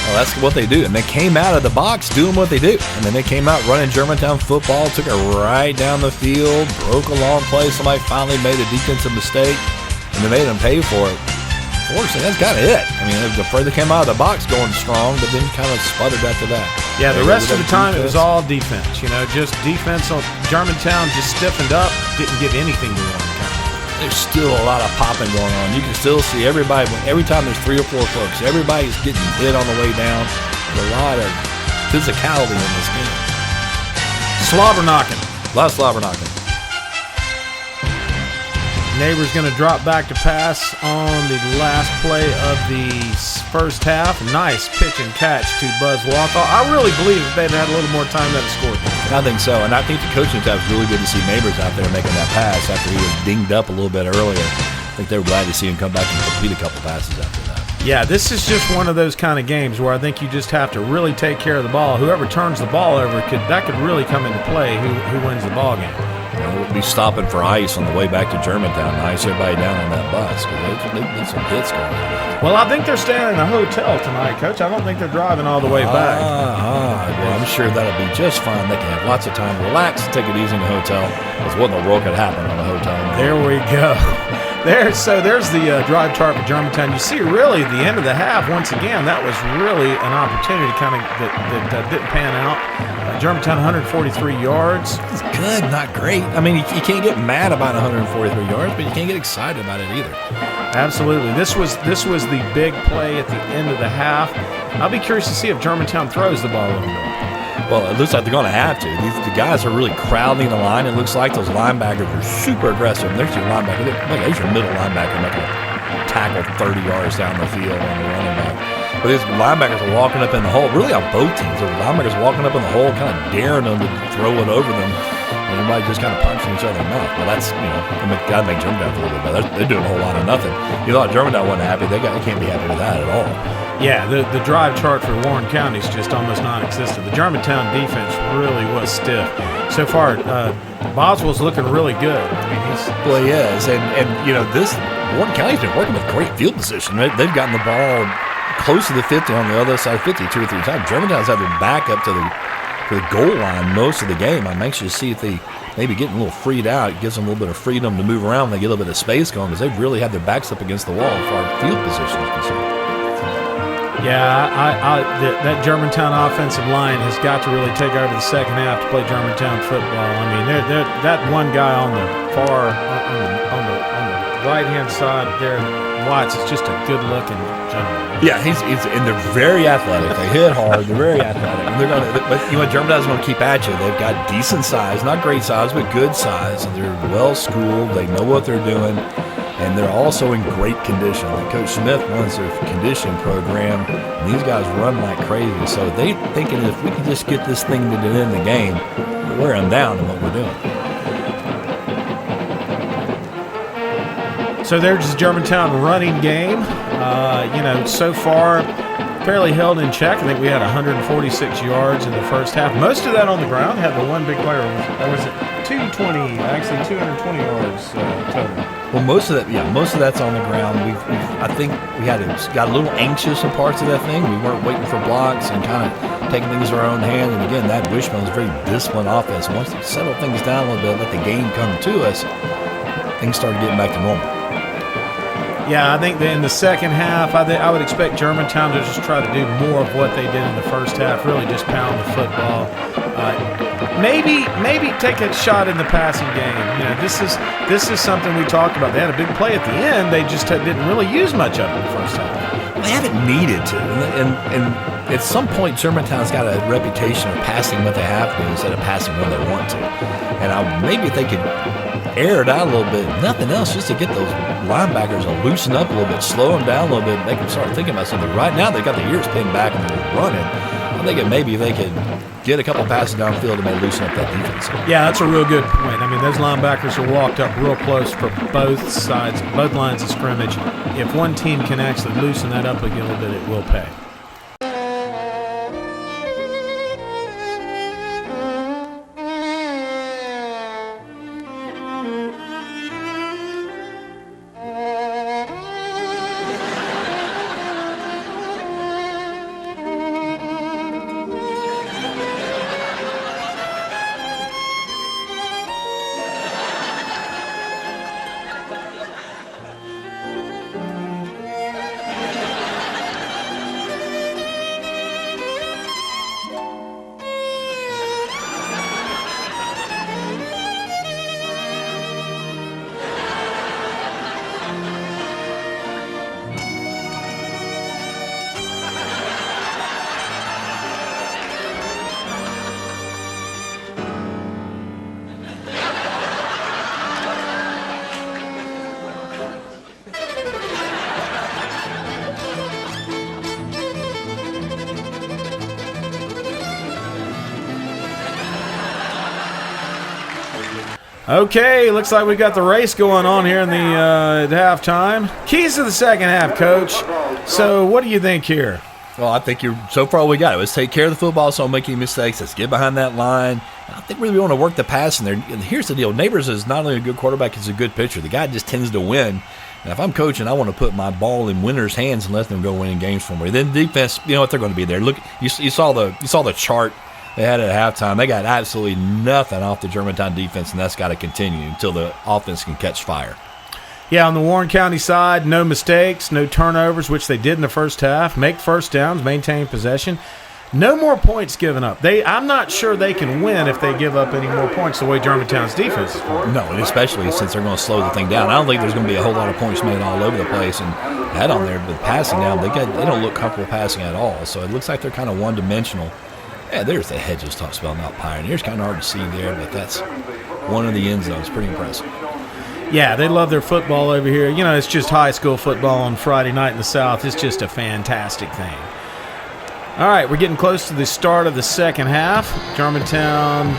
Speaker 2: Well, that's what they do. And they came out of the box doing what they do. And then they came out running Germantown football, took it right down the field, broke a long play. Somebody finally made a defensive mistake, and they made them pay for it. Fortunately, that's kind of it. I mean, they came out of the box going strong, but then kind of sputtered after that.
Speaker 1: Yeah, the rest of the time it was all defense. Just defense. Germantown just stiffened up, didn't give anything to Warren County.
Speaker 2: There's still a lot of popping going on. You can still see everybody, every time there's 3 or 4 folks, everybody's getting hit on the way down. There's a lot of physicality in this game.
Speaker 1: Slobber knocking.
Speaker 2: A lot of slobber knocking.
Speaker 1: Neighbor's going to drop back to pass on the last play of the first half. Nice pitch and catch to Buzz Walthall. I really believe if they'd had a little more time, they'd have scored.
Speaker 2: I think so, and I think the coaching staff is really good to see Neighbors out there making that pass after he was dinged up a little bit earlier. I think they were glad to see him come back and complete a couple passes after that.
Speaker 1: Yeah, this is just one of those kind of games where I think you just have to really take care of the ball. Whoever turns the ball over, that could really come into play who wins the ball game.
Speaker 2: We'll be stopping for ice on the way back to Germantown. Ice everybody down on that bus because they've been some hits going on.
Speaker 1: Well, I think they're staying in a hotel tonight, Coach. I don't think they're driving all the way back.
Speaker 2: Well, I'm sure that'll be just fine. They can have lots of time to relax and take it easy in the hotel. Because what in the world could happen on a hotel?
Speaker 1: There we go. There's the drive chart for Germantown. You see, really, the end of the half, once again, that was really an opportunity that didn't pan out. Germantown 143 yards.
Speaker 2: It's good, not great. I mean, you can't get mad about 143 yards, but you can't get excited about it either.
Speaker 1: Absolutely. This was the big play at the end of the half. I'll be curious to see if Germantown throws the ball a little more.
Speaker 2: Well, it looks like they're going to have to. The guys are really crowding the line. It looks like those linebackers are super aggressive. There's your linebacker. There's your middle linebacker making a tackle 30 yards down the field on the running back. But these linebackers are walking up in the hole, really on both teams. The linebackers walking up in the hole, kind of daring them to throw it over them. Everybody just kind of punching each other in the mouth. Well, that's, got to make Germantown feel a little bit better. They're doing a whole lot of nothing. You thought Germantown wasn't happy. They can't be happy with that at all.
Speaker 1: Yeah, the drive chart for Warren County is just almost non-existent. The Germantown defense really was stiff. So far, Boswell's looking really good. I mean,
Speaker 2: well, he is. And this Warren County's been working with great field position. They've gotten the ball close to the 50 on the other side of 50 2 or 3 times. Germantown's had their back up to the goal line most of the game. I'm anxious to see if they maybe getting a little freed out. It gives them a little bit of freedom to move around when they get a little bit of space going, because they've really had their backs up against the wall as far as field position is concerned.
Speaker 1: Yeah, that Germantown offensive line has got to really take over the second half to play Germantown football. I mean, that one guy on the far on the right-hand side there, Watts, is just a good-looking gentleman.
Speaker 2: Yeah, he's and they're very athletic. They hit hard. They're very athletic. And but Germantown's going to keep at you. They've got decent size, not great size, but good size. And they're well schooled. They know what they're doing, and they're also in great condition. Like Coach Smith runs their conditioning program, and these guys run like crazy. So they're thinking if we can just get this thing to end the game, we'll wear them down in what we're doing.
Speaker 1: So there's the Germantown running game. So far, fairly held in check. I think we had 146 yards in the first half. Most of that on the ground. Had the one big player. Was it 220? Actually, 220 yards total.
Speaker 2: Well, most of that's on the ground. I think we got a little anxious in parts of that thing. We weren't waiting for blocks and kind of taking things in our own hand. And again, that Wishbone is a very disciplined offense. Once they settle things down a little bit, let the game come to us, things started getting back to normal.
Speaker 1: Yeah, I think that in the second half, I would expect Germantown to just try to do more of what they did in the first half, really just pound the football. Maybe take a shot in the passing game. This is something we talked about. They had a big play at the end. They just didn't really use much of it in the first half.
Speaker 2: They haven't needed to. And at some point, Germantown's got a reputation of passing what they have to instead of passing when they want to. And maybe if they could air it out a little bit, nothing else, just to get those linebackers to loosen up a little bit, slow them down a little bit, make them start thinking about something. Right now, they've got the ears pinned back and they're running. I'm thinking maybe if they could get a couple passes downfield, it may loosen up that defense.
Speaker 1: Yeah, that's a real good point. I mean, those linebackers are walked up real close for both sides, both lines of scrimmage. If one team can actually loosen that up a little bit, it will pay. Okay, looks like we got the race going on here in the halftime. Keys to the second half, Coach. So what do you think here?
Speaker 2: Well, I think so far all we got. Let's take care of the football so don't make any mistakes. Let's get behind that line. I think we really want to work the pass in there. And here's the deal. Neighbors is not only a good quarterback, he's a good pitcher. The guy just tends to win. And if I'm coaching, I want to put my ball in winners' hands and let them go winning games for me. Then defense, you know what, they're going to be there. Look, you saw the chart they had at halftime. They got absolutely nothing off the Germantown defense, and that's got to continue until the offense can catch fire.
Speaker 1: Yeah, on the Warren County side, no mistakes, no turnovers, which they did in the first half. Make first downs, maintain possession. No more points given up. I'm not sure they can win if they give up any more points the way Germantown's defense is playing.
Speaker 2: No, and especially since they're going to slow the thing down. I don't think there's going to be a whole lot of points made all over the place. And that on there, but passing down, they don't look comfortable passing at all. So it looks like they're kind of one-dimensional. Yeah, there's the Hedges talks about not Pioneers. Kind of hard to see there, but that's one of the end zones. Pretty impressive.
Speaker 1: Yeah, they love their football over here. You know, it's just high school football on Friday night in the South. It's just a fantastic thing. All right, we're getting close to the start of the second half. Germantown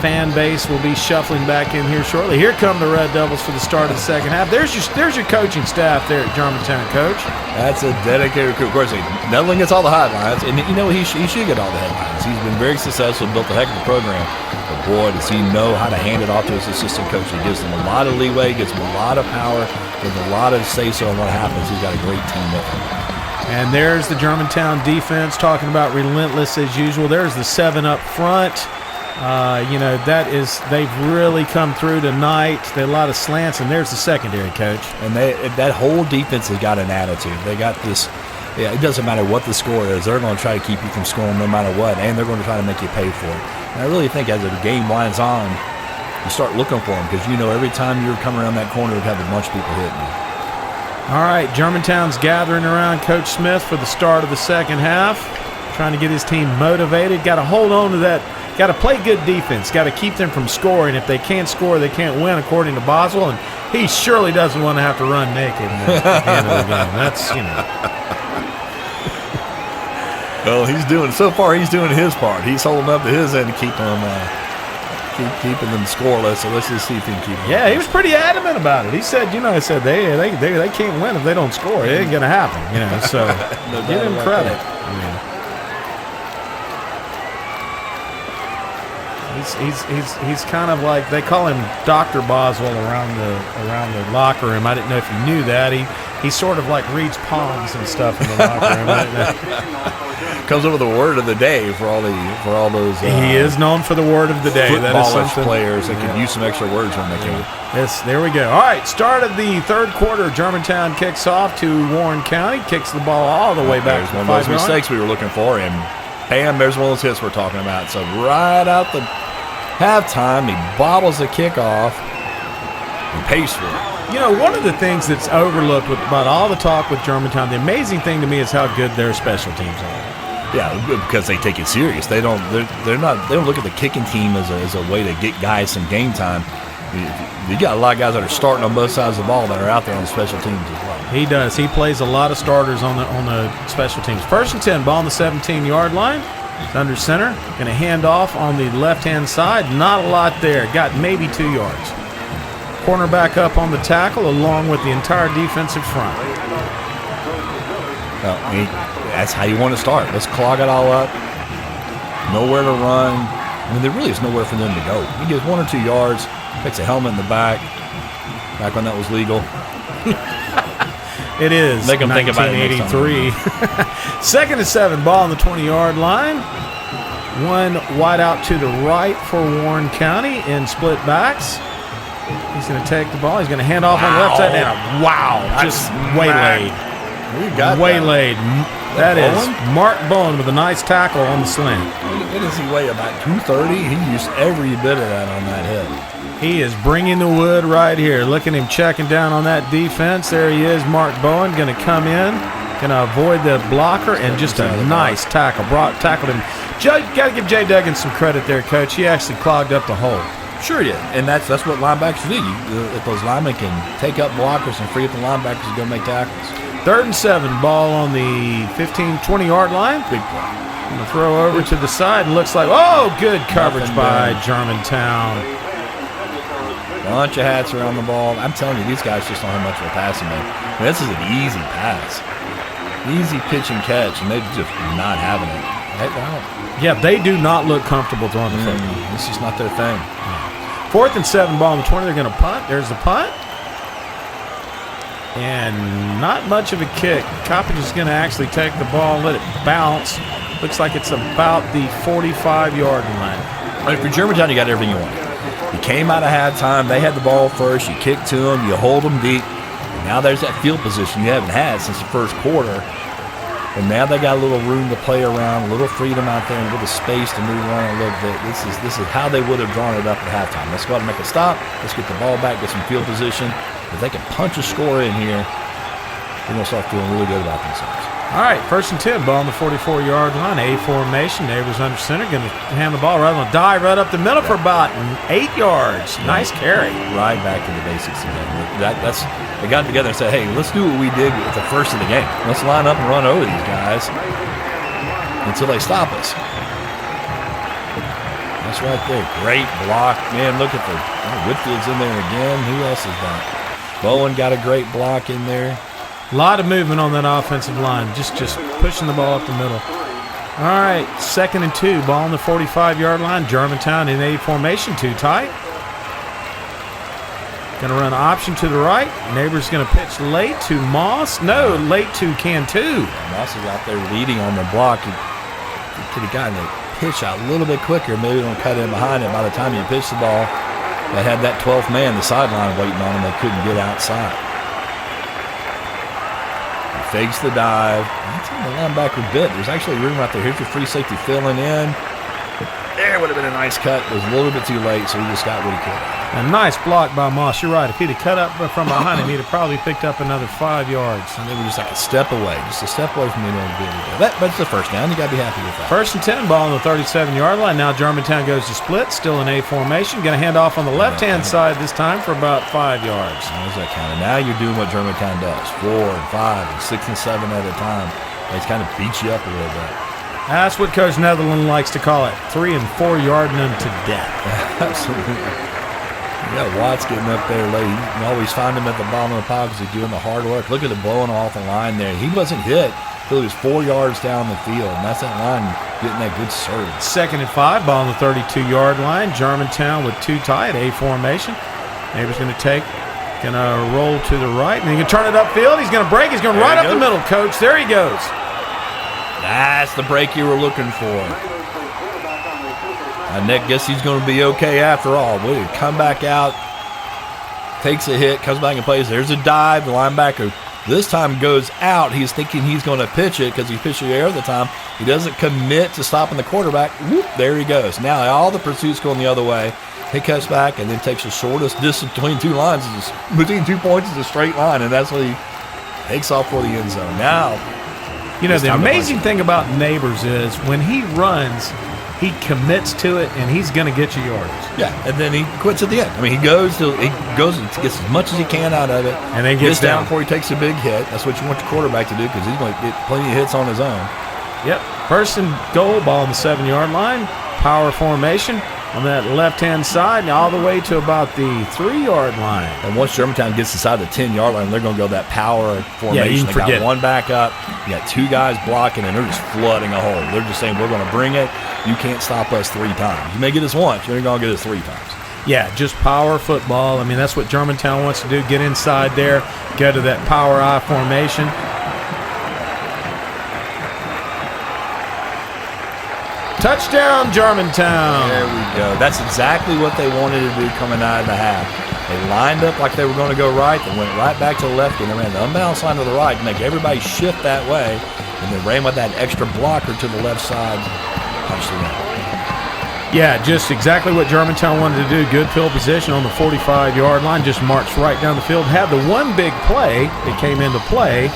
Speaker 1: fan base will be shuffling back in here shortly. Here come the Red Devils for the start of the second half. There's your coaching staff there at Germantown, Coach.
Speaker 2: That's a dedicated crew. Of course, Netherland gets all the headlines, and he should get all the headlines. He's been very successful, built a heck of a program. But boy, does he know how to hand it off to his assistant coach. He gives them a lot of leeway, gives them a lot of power, gives them a lot of say-so on what happens. He's got a great team with him.
Speaker 1: And there's the Germantown defense talking about relentless as usual. There's the 7 up front. They've really come through tonight. There are a lot of slants, and there's the secondary, Coach.
Speaker 2: And that whole defense has got an attitude. They got this. Yeah, it doesn't matter what the score is. They're going to try to keep you from scoring no matter what, and they're going to try to make you pay for it. And I really think as the game winds on, you start looking for them because every time you're coming around that corner, you have a bunch of people hitting you.
Speaker 1: All right, Germantown's gathering around Coach Smith for the start of the second half, trying to get his team motivated. Got to hold on to that. Got to play good defense. Got to keep them from scoring. If they can't score, they can't win, according to Boswell. And he surely doesn't want to have to run naked at the end of the game. That's,
Speaker 2: Well, he's doing his part. He's holding up to his end to keep them scoreless. So let's just see if he can keep them.
Speaker 1: Yeah, he was pretty adamant about it. He said, they can't win if they don't score. It ain't gonna happen. So
Speaker 2: No
Speaker 1: give him credit. He's kind of like, they call him Dr. Boswell around the locker room. I didn't know if you knew that. He sort of like reads palms and stuff in the locker room. I didn't know.
Speaker 2: Comes over the word of the day for all those.
Speaker 1: He is known for the word of the day. That is something.
Speaker 2: Players that can use some extra words when they can.
Speaker 1: Yes, there we go. All right, start of the third quarter. Germantown kicks off to Warren County. Kicks the ball all the way back.
Speaker 2: There's one of those mistakes we were looking for, and bam, there's one of those hits we're talking about. So right out the halftime, he bobbles the kickoff and pays for it.
Speaker 1: One of the things that's overlooked about all the talk with Germantown, the amazing thing to me is how good their special teams are.
Speaker 2: Yeah, because they take it serious. They don't look at the kicking team as a way to get guys some game time. You got a lot of guys that are starting on both sides of the ball that are out there on the special teams as well.
Speaker 1: He does. He plays a lot of starters on the special teams. 1st and 10, ball on the 17-yard line. It's under center. Going to hand off on the left-hand side. Not a lot there. Got maybe 2 yards. Cornerback up on the tackle along with the entire defensive front.
Speaker 2: Well, that's how you want to start. Let's clog it all up. Nowhere to run. There really is nowhere for them to go. He gets 1 or 2 yards, takes a helmet in the back when that was legal.
Speaker 1: It is.
Speaker 2: Make them think about it.
Speaker 1: 1983. 2nd and 7, ball on the 20-yard line. One wide out to the right for Warren County in split backs. He's going to take the ball. He's going to hand off on the left side now. Wow. Just waylaid. Waylaid. That is Mark Bowen with a nice tackle on the slant.
Speaker 2: What does he weigh? About 230? He used every bit of that on that hit.
Speaker 1: He is bringing the wood right here. Look at him checking down on that defense. There he is, Mark Bowen, going to come in, going to avoid the blocker, and just a nice tackle. Tackled him. Got to give Jay Duggan some credit there, Coach. He actually clogged up the hole.
Speaker 2: Sure did, and that's what linebackers do. If those linemen can take up blockers and free up the linebackers to go make tackles.
Speaker 1: 3rd and 7, ball on the 15, 20-yard line.
Speaker 2: Big play.
Speaker 1: Going to throw over to the side, and looks like, good coverage by Germantown.
Speaker 2: Bunch of hats around the ball. I'm telling you, these guys just don't have much of a passing game. This is an easy pass. Easy pitch and catch, and they're just not having it.
Speaker 1: Yeah, they do not look comfortable throwing the football.
Speaker 2: This is not their thing.
Speaker 1: 4th and 7, ball on the 20. They're going to punt. There's the punt. And not much of a kick. Coppage is going to actually take the ball and let it bounce. Looks like it's about the 45-yard line.
Speaker 2: For Germantown, you got everything you want. You came out of halftime. They had the ball first. You kick to them. You hold them deep. And now there's that field position you haven't had since the first quarter. And now they got a little room to play around, a little freedom out there, and a little space to move around a little bit. This is how they would have drawn it up at halftime. Let's go out and make a stop. Let's get the ball back, get some field position. If they can punch a score in here, they're going to start feeling really good about themselves.
Speaker 1: All right, 1st and 10, ball on the 44-yard line. A formation. Neighbors under center. Going to hand the ball right on the dive right up the middle for about 8 yards. Nice carry.
Speaker 2: Right back to the basics again. They got together and said, hey, let's do what we did at the first of the game. Let's line up and run over these guys until they stop us. That's right there. Great block. Man, look at Whitfield's in there again. Who else is that? Bowen got a great block in there.
Speaker 1: A lot of movement on that offensive line. Just pushing the ball up the middle. All right, 2nd and 2. Ball on the 45-yard line. Germantown in A formation, too tight. Going to run option to the right. Neighbors going to pitch late to Moss. No, late to Cantu.
Speaker 2: Moss is out there leading on the block. He could have gotten the pitch out a little bit quicker. Maybe don't cut in behind it. By the time you pitch the ball, they had that 12th man, the sideline, waiting on him. They couldn't get outside. He fakes the dive. That's on the linebacker bit. There's actually room right there. Here's your free safety filling in. There would have been a nice cut. It was a little bit too late, so he just got what he could.
Speaker 1: A nice block by Moss. You're right. If he'd have cut up from behind him, he'd have probably picked up another 5 yards.
Speaker 2: And they were just like a step away. Just a step away from being able to be able to do that. But it's the first down. You got to be happy with that.
Speaker 1: 1st and 10, ball on the 37-yard line. Now Germantown goes to split. Still in A formation. Going to hand off on the left-hand side this time for about 5 yards.
Speaker 2: How's that kind of? Now you're doing what Germantown does. 4 and 5 and 6 and 7 at a time. It's kind of beats you up a little bit.
Speaker 1: That's what Coach Netherland likes to call it. 3 and 4 yarding them to death.
Speaker 2: Absolutely. Yeah, Watts getting up there late. You always find him at the bottom of the pile because he's doing the hard work. Look at the blowing off the line there. He wasn't hit until he was 4 yards down the field. And that's that line getting that good surge.
Speaker 1: 2nd and 5, ball on the 32-yard line. Germantown with 2 tight, A formation. Neighbor's going to roll to the right. And he can turn it upfield. He's going to break. He's going right up the middle, Coach. There he goes.
Speaker 2: That's the break you were looking for. And Nick guess he's going to be okay after all. Will he come back out, takes a hit, comes back and plays. There's a dive. The linebacker this time goes out. He's thinking he's going to pitch it because he pitched the air at the time. He doesn't commit to stopping the quarterback. Whoop, there he goes. Now all the pursuit's going the other way. He cuts back and then takes the shortest distance between 2 lines. Between 2 points is a straight line, and that's what he takes off for the end zone. Now,
Speaker 1: you know, the amazing thing about Neighbors is when he runs, he commits to it, and he's going to get you yards.
Speaker 2: Yeah, and then he quits at the end. I mean, he goes and gets as much as he can out of it,
Speaker 1: and then gets
Speaker 2: down before he takes a big hit. That's what you want your quarterback to do because he's going to get plenty of hits on his own.
Speaker 1: Yep, 1st and goal, ball on the 7-yard line, power formation on that left-hand side, and all the way to about the 3-yard line.
Speaker 2: And once Germantown gets inside the 10-yard line, they're going to go that power formation.
Speaker 1: Yeah, you
Speaker 2: they
Speaker 1: forget
Speaker 2: got one back up, you got 2 guys blocking, and they're just flooding a hole. They're just saying, we're going to bring it. You can't stop us 3 times. You may get us once, you're going to get us 3 times.
Speaker 1: Yeah, just power football. I mean, that's what Germantown wants to do. Get inside there, go to that power I formation. Touchdown, Germantown.
Speaker 2: There we go. That's exactly what they wanted to do coming out of the half. They lined up like they were going to go right. They went right back to the left, and they ran the unbalanced line to the right to make everybody shift that way. And they ran with that extra blocker to the left side. Punch the rim.
Speaker 1: Yeah, just exactly what Germantown wanted to do. Good field position on the 45-yard line. Just marched right down the field. Had the one big play that came into play,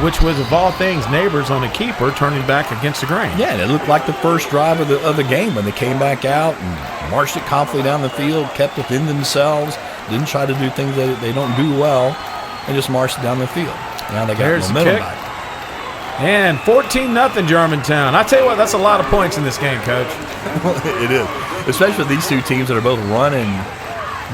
Speaker 1: which was, of all things, Neighbors on a keeper turning back against the grain.
Speaker 2: Yeah, and it looked like the first drive of the game when they came back out and marched it confidently down the field, kept within themselves, didn't try to do things that they don't do well, and just marched it down the field. Now they got momentum back.
Speaker 1: And 14-0 Germantown. I tell you what, that's a lot of points in this game, Coach.
Speaker 2: It is, especially with these 2 teams that are both running.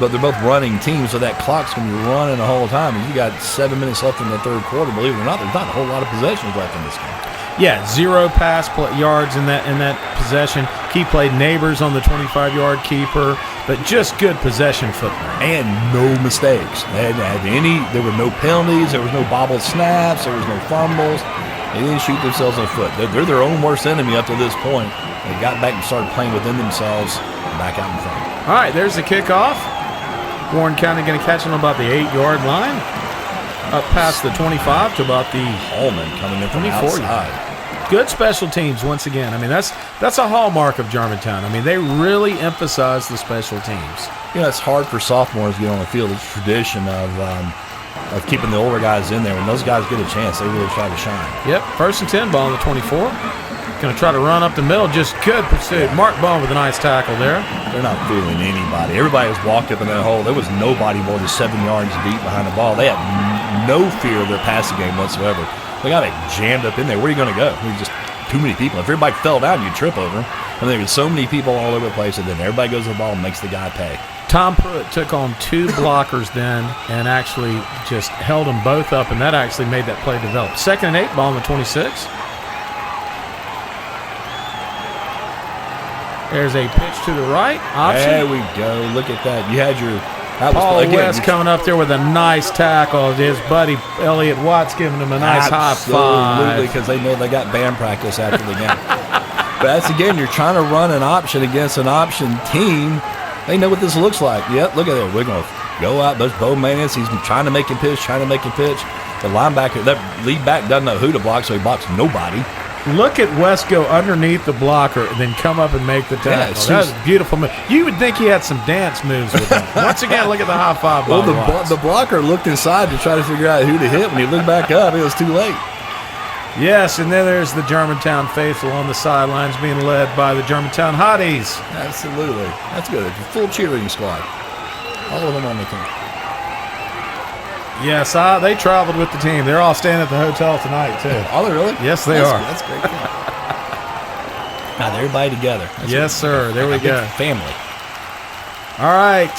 Speaker 2: But they're both running teams, so that clock's going to be running the whole time. And you got 7 minutes left in the 3rd quarter. Believe it or not, there's not a whole lot of possessions left in this game.
Speaker 1: Yeah, 0 pass yards in that possession. Key played Neighbors on the 25-yard keeper, but just good possession football.
Speaker 2: And no mistakes. There were no penalties. There was no bobbled snaps. There was no fumbles. They didn't shoot themselves in the foot. They're their own worst enemy up to this point. They got back and started playing within themselves and back out in front.
Speaker 1: All right, there's the kickoff. Warren County going to catch him about the 8-yard line. Up past the 25 to about the
Speaker 2: Holman coming in from the outside.
Speaker 1: Good special teams once again. I mean, that's a hallmark of Germantown. I mean, they really emphasize the special teams.
Speaker 2: You know, it's hard for sophomores to get on the field. It's a tradition of keeping the older guys in there. When those guys get a chance, they really try to shine.
Speaker 1: Yep, 1st and 10, ball on the 24. Going to try to run up the middle. Just good pursuit. Mark Bone with a nice tackle there.
Speaker 2: They're not fooling anybody. Everybody has walked up in that hole. There was nobody more than 7 yards deep behind the ball. They had no fear of their passing game whatsoever. They got it jammed up in there. Where are you going to go? There's just too many people. If everybody fell down, you'd trip over them. And there's so many people all over the place, and then everybody goes to the ball and makes the guy pay.
Speaker 1: Tom Pruitt took on 2 blockers then and actually just held them both up, and that actually made that play develop. 2nd and 8, ball on the 26. There's a pitch to the right. Option.
Speaker 2: There we go. Look at that. You had your
Speaker 1: Paul West coming up there with a nice tackle. His buddy Elliott Watts giving him a nice high five.
Speaker 2: Absolutely, because they know they got band practice after the game. But that's, again, you're trying to run an option against an option team. They know what this looks like. Yep, look at that. We're going to go out. There's Bo Maness. He's trying to make him pitch, The linebacker, that lead back doesn't know who to block, so he blocks nobody.
Speaker 1: Look at West go underneath the blocker and then come up and make the tackle. That was a beautiful move. You would think he had some dance moves with him. Once again, look at the high five.
Speaker 2: Well, the blocker looked inside to try to figure out who to hit. When he looked back up, it was too late.
Speaker 1: Yes, and then there's the Germantown faithful on the sidelines being led by the Germantown Hotties.
Speaker 2: Absolutely. That's good. Full cheerleading squad. All of them on the team.
Speaker 1: Yes, they traveled with the team. They're all staying at the hotel tonight, too.
Speaker 2: Are they really?
Speaker 1: Yes, they are.
Speaker 2: That's great. Got everybody together.
Speaker 1: Yes, sir. There we go.
Speaker 2: Family.
Speaker 1: All right.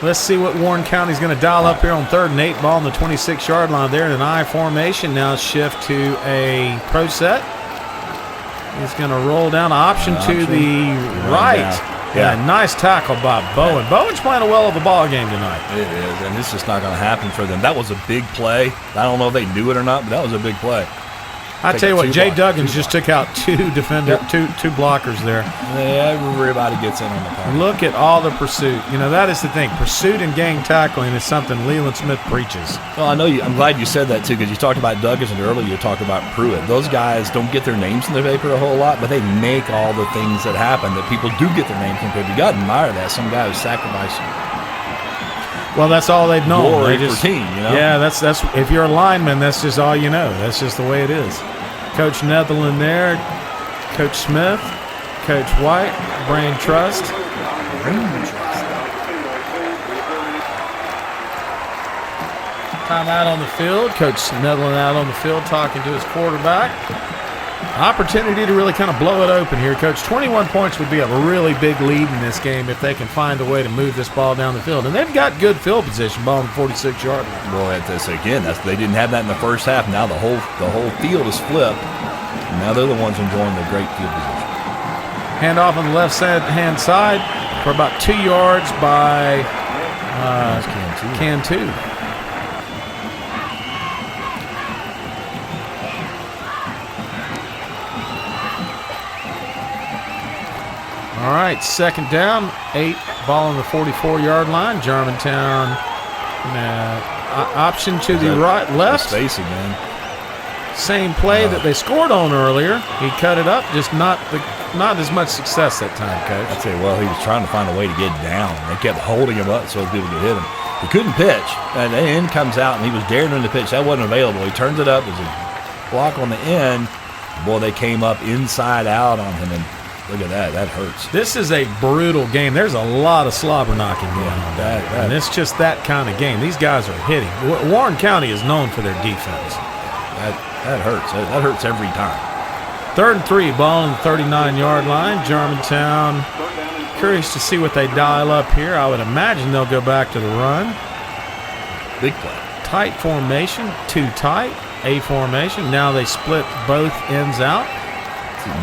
Speaker 1: Let's see what Warren County's going to dial up here on 3rd and 8, ball on the 26-yard line. There in an I formation. Now shift to a pro set. He's going to roll down option to the right. Yeah, nice tackle by Bowen. Bowen's playing a well of a ball game tonight.
Speaker 2: It is, and it's just not going to happen for them. That was a big play. I don't know if they knew it or not, but that was a big play.
Speaker 1: I tell you what, Jay Duggins just took out 2 blockers there.
Speaker 2: Everybody gets in on the party.
Speaker 1: Look at all the pursuit. You know, that is the thing. Pursuit and gang tackling is something Leland Smith preaches.
Speaker 2: Well, I know I'm glad you said that, too, because you talked about Duggins, and earlier you talked about Pruitt. Those guys don't get their names in the paper a whole lot, but they make all the things that happen that people do get their names in the paper. You got to admire that. Some guy who's sacrificing.
Speaker 1: Well, that's all they've known.
Speaker 2: Glory for team, you know?
Speaker 1: Yeah, that's if you're a lineman, that's just all you know. That's just the way it is. Coach Netherland there, Coach Smith, Coach White, Brain Trust. Time out on the field. Coach Netherland out on the field talking to his quarterback. Opportunity to really kind of blow it open here, Coach. 21 points would be a really big lead in this game if they can find a way to move this ball down the field. And they've got good field position, ball on the 46-yard line.
Speaker 2: Well, they didn't have that in the first half. Now the whole field is flipped. Now they're the ones enjoying the great field position.
Speaker 1: Handoff on the left-hand side for about 2 yards by Cantu. All right, 2nd down, 8, ball on the 44-yard line. Germantown, option to the right, left.
Speaker 2: Space again.
Speaker 1: Same play that they scored on earlier. He cut it up, just not as much success that time, Coach.
Speaker 2: I'd say, well, he was trying to find a way to get down. They kept holding him up so people could hit him. He couldn't pitch, and the end comes out, and he was daring him to pitch. That wasn't available. He turns it up. There's a block on the end. Boy, they came up inside out on him, and look at that. That hurts.
Speaker 1: This is a brutal game. There's a lot of slobber knocking going on. And it's just that kind of game. These guys are hitting. Warren County is known for their defense.
Speaker 2: That hurts. That hurts every time.
Speaker 1: 3rd and 3, ball on the 39-yard line. Germantown, curious to see what they dial up here. I would imagine they'll go back to the run.
Speaker 2: Big play.
Speaker 1: Tight formation, 2 tight, A formation. Now they split both ends out.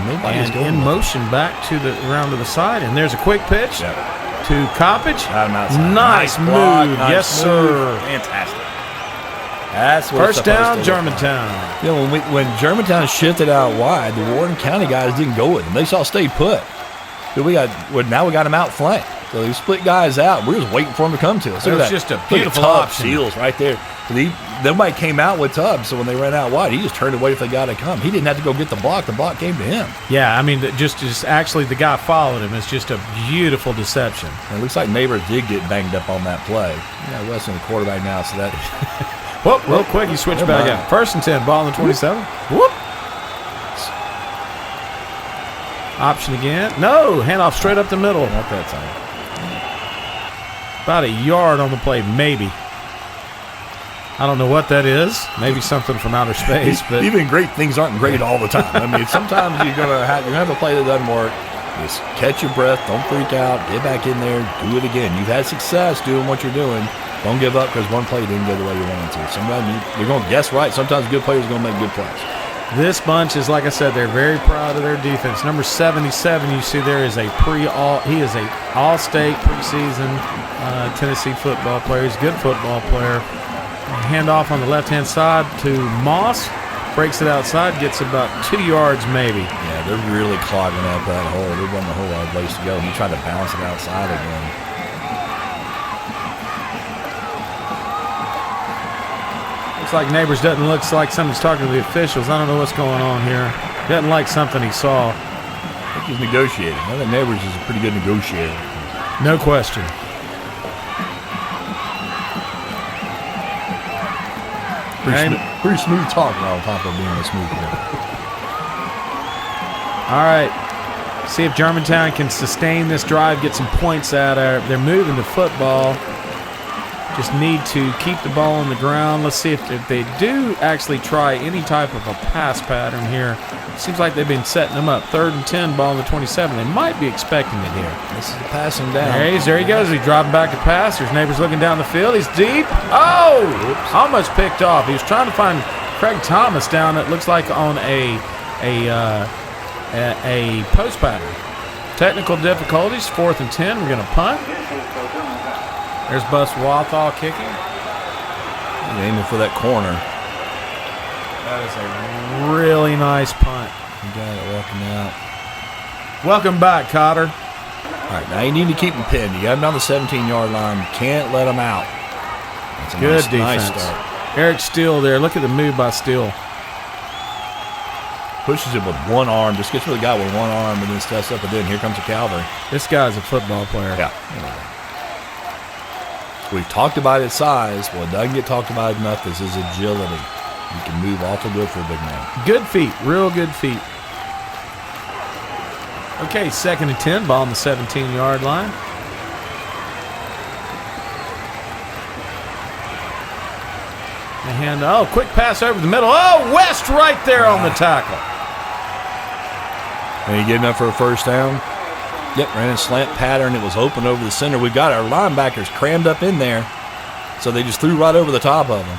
Speaker 2: Nobody's
Speaker 1: and
Speaker 2: going
Speaker 1: in motion back to the around to the side. And there's a quick pitch to Coppage. Nice move. Yes, sir.
Speaker 2: Fantastic. That's what
Speaker 1: first down, Germantown.
Speaker 2: You know, when Germantown shifted out wide, the Warren County guys didn't go with them. They saw stay put. So now we got them out flanked. So they split guys out. We're just waiting for them to come to us.
Speaker 1: It was just a beautiful option.
Speaker 2: Seals right there. Nobody came out with Tubbs, so when they ran out wide, he just turned away if they got to come. He didn't have to go get the block. The block came to him.
Speaker 1: Yeah, I mean, just actually the guy followed him. It's just a beautiful deception.
Speaker 2: And it looks like Neighbors did get banged up on that play. Yeah, Weston the quarterback now, so that.
Speaker 1: Whoop, real quick, he switched back out. 1st and 10, ball on the 27. Whoop. Option again. No, handoff straight up the middle.
Speaker 2: Not that time.
Speaker 1: About a yard on the play, maybe. I don't know what that is. Maybe something from outer space. But
Speaker 2: even great things aren't great all the time. I mean, sometimes you're gonna have a play that doesn't work. Just catch your breath. Don't freak out. Get back in there. Do it again. You've had success doing what you're doing. Don't give up because one play didn't go the way you wanted to. Sometimes you're going to guess right. Sometimes good players are going to make good plays.
Speaker 1: This bunch is, like I said, they're very proud of their defense. Number 77, you see there is he is a all-state preseason Tennessee football player. He's a good football player. Hand off on the left-hand side to Moss. Breaks it outside, gets about 2 yards maybe.
Speaker 2: Yeah, they're really clogging up that hole. There wasn't a whole lot of place to go. He tried to bounce it outside again.
Speaker 1: Looks like Neighbors looks like somebody's talking to the officials. I don't know what's going on here. Doesn't like something he saw.
Speaker 2: I think he's negotiating. I think Neighbors is a pretty good negotiator.
Speaker 1: No question.
Speaker 2: Pretty smooth talking on top of being a smooth player.
Speaker 1: All right. See if Germantown can sustain this drive, get some points out of it. They're moving the football. Just need to keep the ball on the ground. Let's see if they do actually try any type of a pass pattern here. Seems like they've been setting them up. 3rd and 10, ball on the 27. They might be expecting it here.
Speaker 2: This is the passing down.
Speaker 1: There he goes. He's dropping back to pass. There's Neighbors looking down the field. He's deep. Oh! Oops. Almost picked off. He was trying to find Craig Thomas down, it looks like, on a post pattern. Technical difficulties. 4th and 10. We're going to punt. There's Bus Walthall kicking.
Speaker 2: He's aiming for that corner.
Speaker 1: That is a really nice punt.
Speaker 2: You got it walking out.
Speaker 1: Welcome back, Cotter.
Speaker 2: All right, now you need to keep them pinned. You got them down the 17-yard line. You can't let them out. That's a
Speaker 1: good
Speaker 2: nice
Speaker 1: defense.
Speaker 2: start.
Speaker 1: Eric Steele there. Look at the move by Steele.
Speaker 2: Pushes it with one arm. Just gets to the guy with one arm and then steps up and then here comes a Calvary.
Speaker 1: This guy's a football player.
Speaker 2: Yeah. We've talked about his size. What doesn't get talked about enough is his agility. He can move awful good for a big man.
Speaker 1: Good feet. Real good feet. Okay, 2nd and 10. Ball on the 17-yard line. And quick pass over the middle. Oh, West right there on the tackle.
Speaker 2: And he good enough for a first down? Yep, ran a slant pattern. It was open over the center. We've got our linebackers crammed up in there, so they just threw right over the top of them.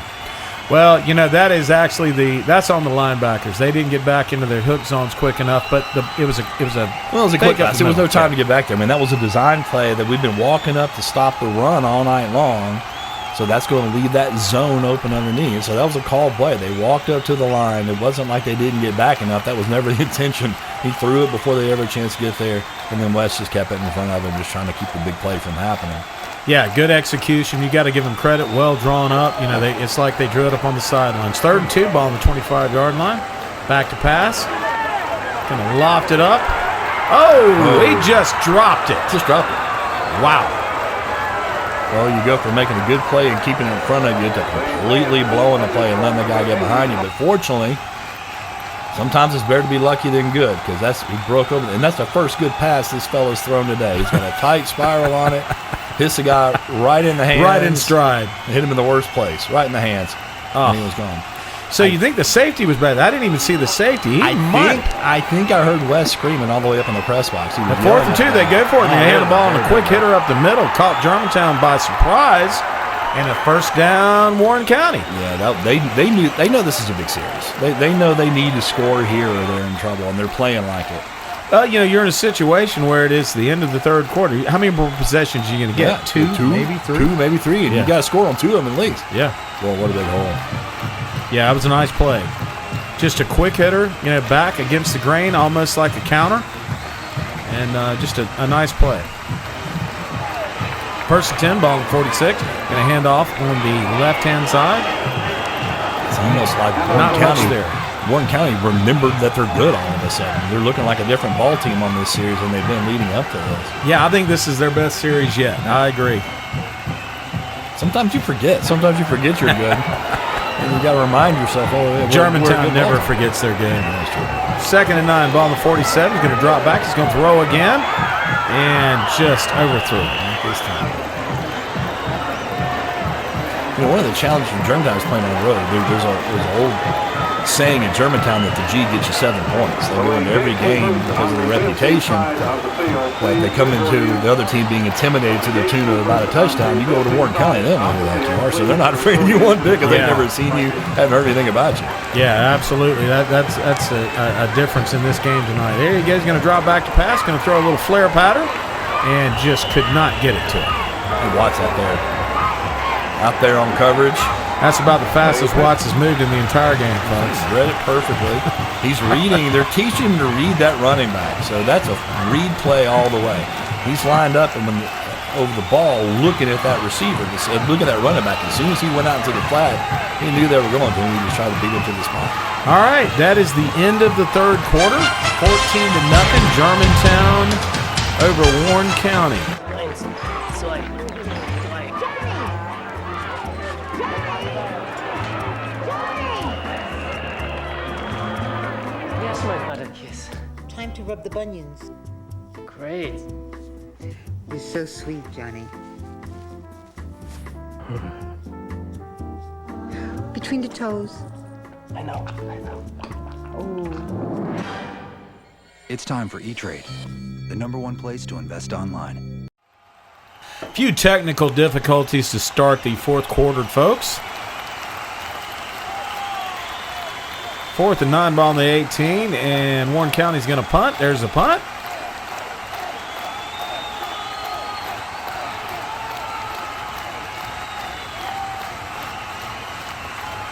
Speaker 1: Well, that is actually that's on the linebackers. They didn't get back into their hook zones quick enough, but it was a
Speaker 2: quick pass. There was no time to get back there. I mean, that was a design play that we've been walking up to stop the run all night long. So that's going to leave that zone open underneath. So that was a called play. They walked up to the line. It wasn't like they didn't get back enough. That was never the intention. He threw it before they ever had a chance to get there, and then West just kept it in front of him, just trying to keep the big play from happening.
Speaker 1: Yeah, good execution. You got to give them credit. Well drawn up. It's like they drew it up on the sidelines. 3rd and 2, ball on the 25-yard line. Back to pass. Going to loft it up. Oh, he just dropped it.
Speaker 2: Just dropped it.
Speaker 1: Wow.
Speaker 2: Well, you go from making a good play and keeping it in front of you to completely blowing the play and letting the guy get behind you. But fortunately, sometimes it's better to be lucky than good because he broke over. And that's the first good pass this fella's thrown today. He's got a tight spiral on it. Hits the guy right in the hands.
Speaker 1: Right in stride.
Speaker 2: Hit him in the worst place. Right in the hands. And he was gone.
Speaker 1: So you think the safety was bad? I didn't even see the safety.
Speaker 2: I think I heard Wes screaming all the way up in the press box.
Speaker 1: The 4th and 2, they go for it. And they hand the ball on a quick hitter up the middle. Caught Germantown by surprise. And a first down, Warren County.
Speaker 2: Yeah, they know this is a big series. They know they need to score here or they're in trouble, and they're playing like it.
Speaker 1: You're in a situation where it is the end of the 3rd quarter. How many more possessions are you going to get? Two, maybe three?
Speaker 2: 2, maybe 3. And you got to score on 2 of them at least.
Speaker 1: Yeah.
Speaker 2: Well, what a big hole.
Speaker 1: Yeah, that was a nice play. Just a quick hitter, back against the grain, almost like a counter. And just a nice play. 1st and 10, ball on 46. Going to hand off on the left-hand side.
Speaker 2: It's almost like Warren County remembered that they're good all of a sudden. They're looking like a different ball team on this series than they've been leading up to this.
Speaker 1: Yeah, I think this is their best series yet. I agree.
Speaker 2: Sometimes you forget. Sometimes you forget you're good. And you got to remind yourself,
Speaker 1: Germantown never forgets their game. 2nd and 9, ball on the 47. He's going to drop back. He's going to throw again. And just overthrew it this time.
Speaker 2: You know, one of the challenges from Germantown is playing on the road. There's an old saying in Germantown that the G gets you 7 points. They go into every game because of their reputation. Like they come into the other team being intimidated to the tune of about a touchdown. You go to Warren County, they don't know who that you are, so they're not afraid of you one bit because they've never seen you, haven't heard anything about you.
Speaker 1: Yeah, absolutely. That's a difference in this game tonight. There you go. He's going to drop back to pass, going to throw a little flare pattern, and just could not get it to him.
Speaker 2: And Watts out there on coverage.
Speaker 1: That's about the fastest Watts has moved in the entire game, folks.
Speaker 2: He's read it perfectly. He's reading. They're teaching him to read that running back. So that's a read play all the way. He's lined up and over the ball looking at that receiver, looking at that running back. As soon as he went out into the flat, he knew they were going to him. He just tried to beat him to the spot.
Speaker 1: All right, that is the end of the third quarter. 14-0, Germantown over Warren County.
Speaker 14: Time to rub the bunions.
Speaker 15: Great.
Speaker 14: You're so sweet, Johnny. Between the toes.
Speaker 15: I know.
Speaker 14: Oh.
Speaker 16: It's time for E-Trade, the #1 place to invest online.
Speaker 1: A few technical difficulties to start the fourth quarter, folks. 4th and 9 ball on the 18, and Warren County's going to punt. There's a punt.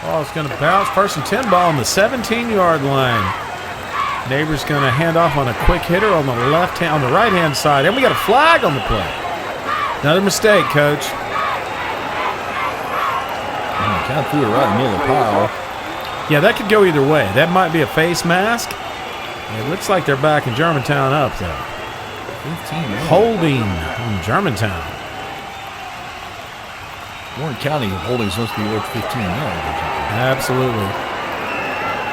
Speaker 1: Ball's going to bounce. 1st and 10 ball on the 17-yard line. Neighbor's going to hand off on a quick hitter on the on the right-hand side, and we got a flag on the play. Another mistake, Coach.
Speaker 2: Kind of threw it right in the middle of the pile.
Speaker 1: Yeah, that could go either way. That might be a face mask. It looks like they're backing Germantown up, though.
Speaker 2: 15
Speaker 1: holding in Germantown.
Speaker 2: Warren County holding is supposed to be worth 15 yards.
Speaker 1: Absolutely.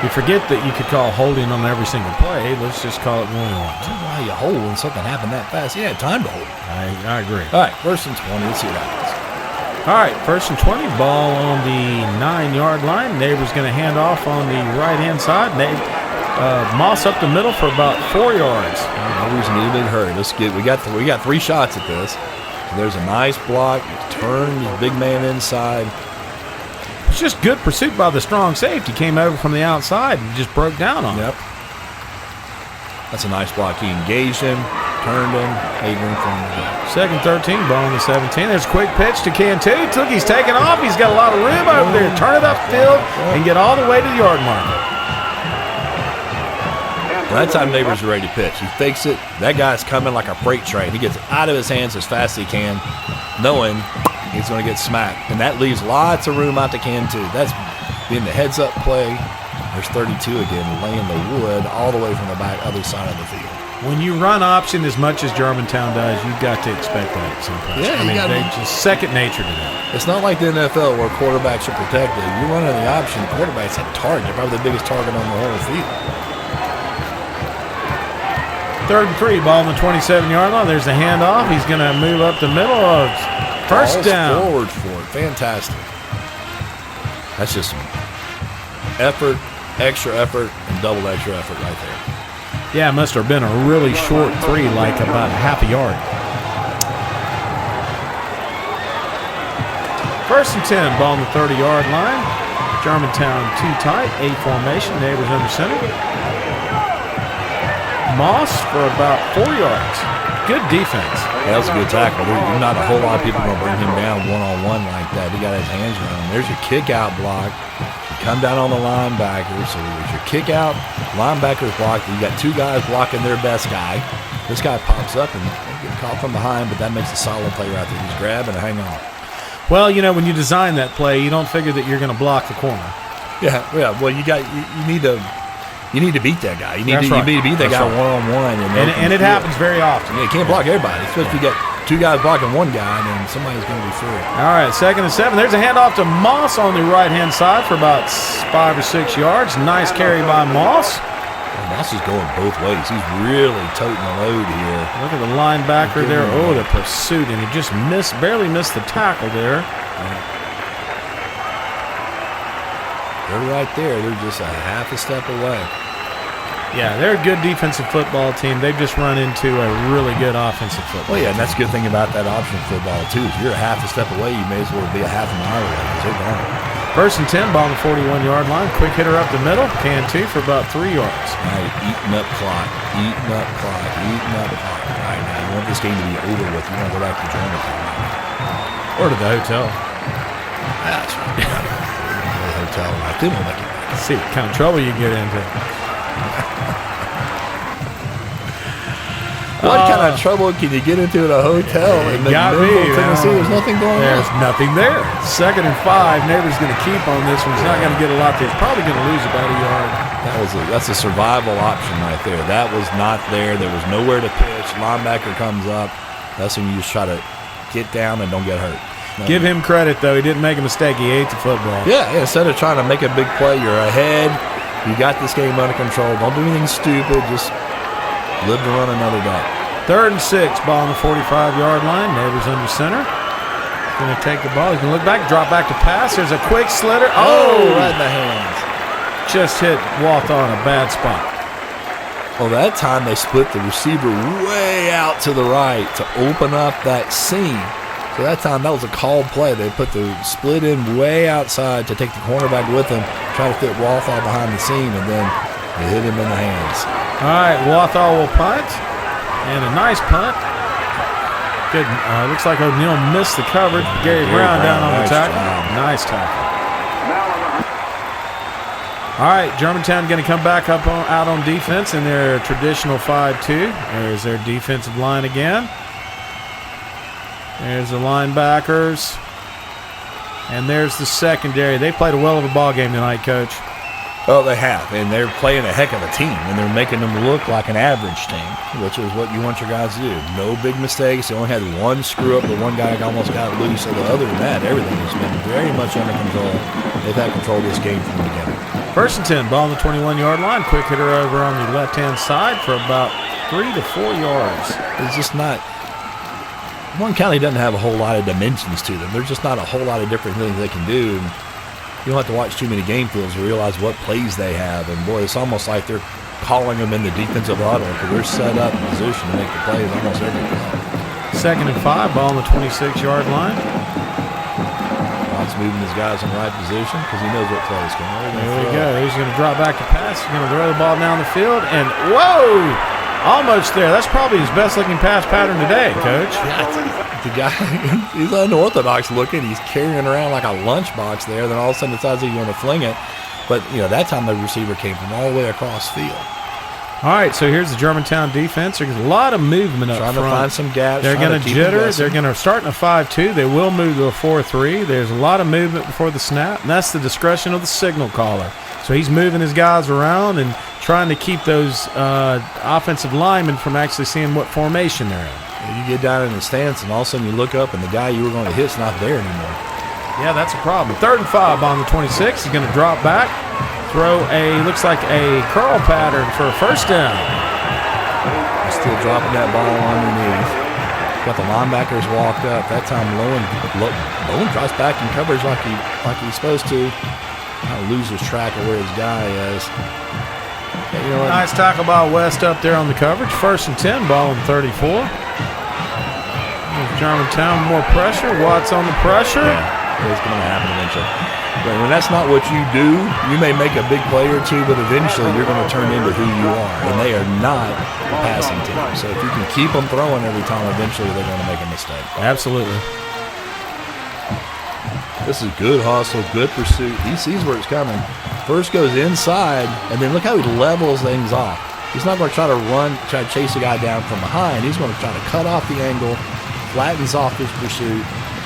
Speaker 1: You forget that you could call holding on every single play. Let's just call it one once.
Speaker 2: I don't know how you hold when something happened that fast. Yeah, time to hold.
Speaker 1: I agree.
Speaker 2: All right, 1st and 20. Let's see what happens.
Speaker 1: All right, 1st and 20, ball on the 9-yard line. Neighbor's going to hand off on the right-hand side. Moss up the middle for about 4 yards.
Speaker 2: No reason to get in a hurry. Let's get. We got 3 shots at this. There's a nice block. Turn the big man inside.
Speaker 1: It's just good pursuit by the strong safety. Came over from the outside and just broke down on him.
Speaker 2: That's a nice block. He engaged him, turned him, made room for him to go.
Speaker 1: 2nd 13, ball on the 17. There's a quick pitch to Cantu. Look, he's taking off. He's got a lot of room over there. Turn it upfield and get all the way to the yard marker.
Speaker 2: Well, that time Neighbors are ready to pitch. He fakes it. That guy's coming like a freight train. He gets it out of his hands as fast as he can, knowing he's going to get smacked. And that leaves lots of room out to Cantu. That's being the heads-up play. There's 32 again, laying the wood all the way from the back other side of the field.
Speaker 1: When you run option as much as Germantown does, you've got to expect that sometimes.
Speaker 2: Yeah,
Speaker 1: they just second nature to them.
Speaker 2: It's not like the NFL where quarterbacks are protected. You're running the option, quarterback's a target. They're probably the biggest target on the whole field.
Speaker 1: 3rd and 3, ball on the 27-yard line. There's the handoff. He's going to move up the middle of first down.
Speaker 2: Forward for it. Fantastic. That's just some effort, extra effort, and double extra effort right there.
Speaker 1: Yeah, it must have been a really short 3, like about half a yard. 1st and 10, ball on the 30-yard line. Germantown too tight, A formation. Neighbors under center. Moss for about 4 yards. Good defense.
Speaker 2: Yeah, that was a good tackle. There's not a whole lot of people going to bring him down one-on-one like that. He got his hands around him. There's your kick-out block. You come down on the linebacker. So there's your kick-out, linebackers blocked. You got 2 guys blocking their best guy. This guy pops up and get caught from behind, but that makes a solid play right there. Just grab and hang on.
Speaker 1: Well, you know, when you design that play, you don't figure that you're going to block the corner.
Speaker 2: Yeah. Well, you need to beat that guy. You need to beat that guy one-on-one.
Speaker 1: And it happens very often.
Speaker 2: Yeah, you can't block everybody. Especially if you got 2 guys blocking one guy, then somebody's going to be free.
Speaker 1: All right, 2nd and 7. There's a handoff to Moss on the right-hand side for about 5 or 6 yards. Nice carry by Moss.
Speaker 2: Well, Moss is going both ways. He's really toting the load here.
Speaker 1: Look at the linebacker there. Oh, the pursuit, and he just barely missed the tackle there.
Speaker 2: They're right there. They're just a half a step away.
Speaker 1: Yeah, they're a good defensive football team. They've just run into a really good offensive football.
Speaker 2: Well, yeah, and that's a good thing about that option football, too. If you're a half a step away, you may as well be a half a mile away because they're gone.
Speaker 1: 1st and 10, ball on the 41-yard line. Quick hitter up the middle. Can two for about 3 yards.
Speaker 2: Now you're eating up clock. All right, now you want this game to be over with. You want to go back to Germantown.
Speaker 1: Or to the hotel.
Speaker 2: That's right. The hotel. I think we'll make it.
Speaker 1: See what kind of trouble you get into.
Speaker 2: What kind of trouble can you get into at a hotel in McMinnville, Tennessee? There's nothing going on.
Speaker 1: There's nothing there. 2nd and 5. Neighbor's going to keep on this one. He's not going to get a lot there. He's probably going to lose about a yard.
Speaker 2: That's a survival option right there. That was not there. There was nowhere to pitch. Linebacker comes up. That's when you just try to get down and don't get hurt.
Speaker 1: Give him credit, though. He didn't make a mistake. He ate the football.
Speaker 2: Yeah, instead of trying to make a big play, you're ahead. You got this game under control. Don't do anything stupid. Just live to run another day.
Speaker 1: 3rd and 6, ball on the 45-yard line. Neighbor's under center. Going to take the ball. He's going to look back, drop back to pass. There's a quick slitter.
Speaker 2: Oh, right in the hands.
Speaker 1: Just hit Walth on a bad spot.
Speaker 2: Well, that time they split the receiver way out to the right to open up that seam. So that time that was a called play. They put the split in way outside to take the cornerback with them, try to fit Walthall behind the seam, and then they hit him in the hands.
Speaker 1: All right, Walthall will punt. And a nice punt. Good. Looks like O'Neal missed the coverage. Gary Brown down on the tackle. Nice tackle. All right, Germantown going to come back up out on defense in their traditional 5-2. There's their defensive line again. There's the linebackers. And there's the secondary. They played a well of a ball game tonight, Coach.
Speaker 2: Oh, they have, and they're playing a heck of a team, and they're making them look like an average team, which is what you want your guys to do. No big mistakes. They only had one screw-up, but one guy almost got loose. So other than that, everything has been very much under control. They've had control of this game from the beginning.
Speaker 1: 1st and 10, ball on the 21-yard line. Quick hitter over on the left-hand side for about 3 to 4 yards.
Speaker 2: It's just not – Warren County doesn't have a whole lot of dimensions to them. There's just not a whole lot of different things they can do. And you don't have to watch too many game fields to realize what plays they have. And, boy, it's almost like they're calling them in the defensive huddle because they're set up in position to make the plays almost every play.
Speaker 1: 2nd and 5, ball on the 26-yard line.
Speaker 2: Watt's moving his guys in the right position because he knows what play is coming.
Speaker 1: There we go. He's going to drop back to pass. He's going to throw the ball down the field. And, whoa! Almost there. That's probably his best-looking pass pattern today, Coach.
Speaker 2: The guy, he's unorthodox looking. He's carrying around like a lunchbox there. Then all of a sudden decides he's going to fling it. But, that time the receiver came from all the way across field.
Speaker 1: All right, so here's the Germantown defense. There's a lot of movement up front.
Speaker 2: Trying to find some gaps.
Speaker 1: They're going to jitter. They're going to start in a 5-2. They will move to a 4-3. There's a lot of movement before the snap, and that's the discretion of the signal caller. So he's moving his guys around and trying to keep those offensive linemen from actually seeing what formation they're in.
Speaker 2: You get down in the stance, and all of a sudden you look up, and the guy you were going to hit's not there anymore.
Speaker 1: Yeah, that's a problem. 3rd and 5 on the 26. He's going to drop back, throw looks like a curl pattern for a 1st down.
Speaker 2: He's still dropping that ball underneath. Got the linebackers walked up. That time Lowen drops back in coverage like he's supposed to. Not lose his track of where his guy is. Yeah,
Speaker 1: nice tackle by West up there on the coverage. 1st and 10, ball in 34. Germantown, more pressure. Watts on the pressure.
Speaker 2: Yeah, it's going to happen eventually. But when that's not what you do, you may make a big play or two, but eventually you're going to turn into who you are. And they are not a passing team. So if you can keep them throwing every time, eventually they're going to make a mistake.
Speaker 1: Absolutely.
Speaker 2: This is good hustle, good pursuit. He sees where it's coming. First goes inside, and then look how he levels things off. He's not going to try to chase a guy down from behind. He's going to try to cut off the angle, flattens off his pursuit,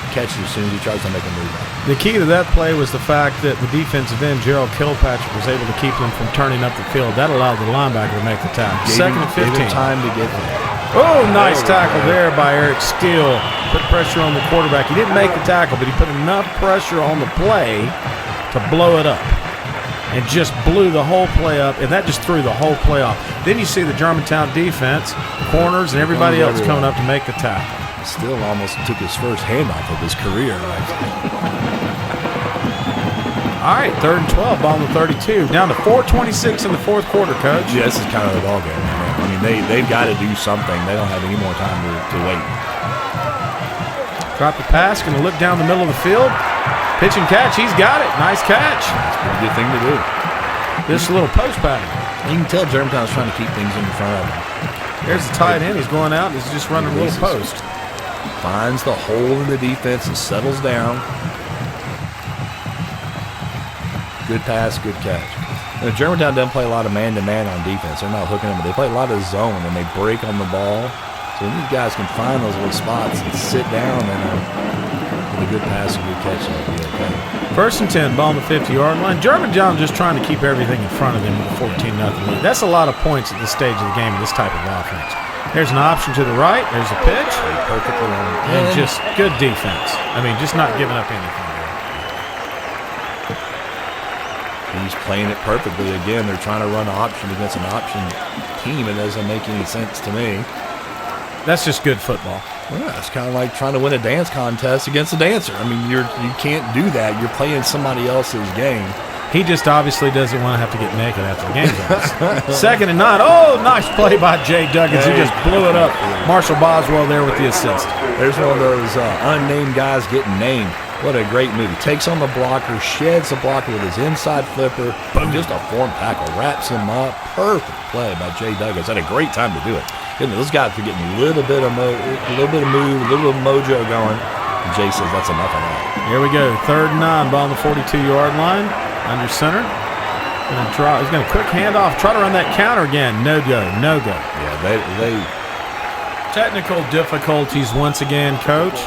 Speaker 2: catches as soon as he tries to make a move.
Speaker 1: The key to that play was the fact that the defensive end, Gerald Kilpatrick, was able to keep them from turning up the field. That allowed the linebacker to make the tackle. 2nd and 15.
Speaker 2: Gave him time to get there.
Speaker 1: Oh, nice tackle there by Eric Steele. Put pressure on the quarterback. He didn't make the tackle, but he put enough pressure on the play to blow it up. And just blew the whole play up, and that just threw the whole play off. Then you see the Germantown defense, corners, and everybody else coming up to make the tackle.
Speaker 2: Still almost took his first handoff of his career right there.
Speaker 1: All right, 3rd and 12, ball on the 32. Down to 4:26 in the fourth quarter, Coach.
Speaker 2: Yeah, this is kind of the ball game. I mean, they've got to do something. They don't have any more time to wait.
Speaker 1: Drop the pass, going to look down the middle of the field. Pitch and catch, he's got it. Nice catch.
Speaker 2: That's a pretty good thing to do.
Speaker 1: This little post pattern.
Speaker 2: You can tell Germantown's trying to keep things in front of him.
Speaker 1: There's the tight end. He's going out. He's just running a little post.
Speaker 2: Finds the hole in the defense and settles down. Good pass, good catch. Germantown doesn't play a lot of man-to-man on defense. They're not hooking them. They play a lot of zone, and they break on the ball. So when these guys can find those little spots and sit down, and with a good pass and good catch, they'll be okay.
Speaker 1: 1st and 10, ball on the 50-yard line. Germantown just trying to keep everything in front of them with a 14-0 lead. That's a lot of points at this stage of the game with this type of offense. There's an option to the right. There's a pitch.
Speaker 2: Perfectly on.
Speaker 1: And just good defense. I mean, just not giving up anything.
Speaker 2: He's playing it perfectly. Again, they're trying to run an option against an option team. It doesn't make any sense to me.
Speaker 1: That's just good football.
Speaker 2: Yeah, it's kind of like trying to win a dance contest against a dancer. I mean, you can't do that. You're playing somebody else's game.
Speaker 1: He just obviously doesn't want to have to get naked after the game's over. 2nd and 9. Oh, nice play by Jay Duggins. He just blew it up. Marshall Boswell there with the assist.
Speaker 2: There's one of those unnamed guys getting named. What a great move. He takes on the blocker, sheds the blocker with his inside flipper. Boom. Just a form tackle. Wraps him up. Perfect play by Jay Duggins. Had a great time to do it. Those guys are getting a little bit of move, a little bit of mojo going. And Jay says that's enough of that.
Speaker 1: Here we go. 3rd and 9. Ball on the 42-yard line. Under center. He's going to quick handoff. Try to run that counter again. No go. No go.
Speaker 2: Yeah, they
Speaker 1: technical difficulties once again, Coach.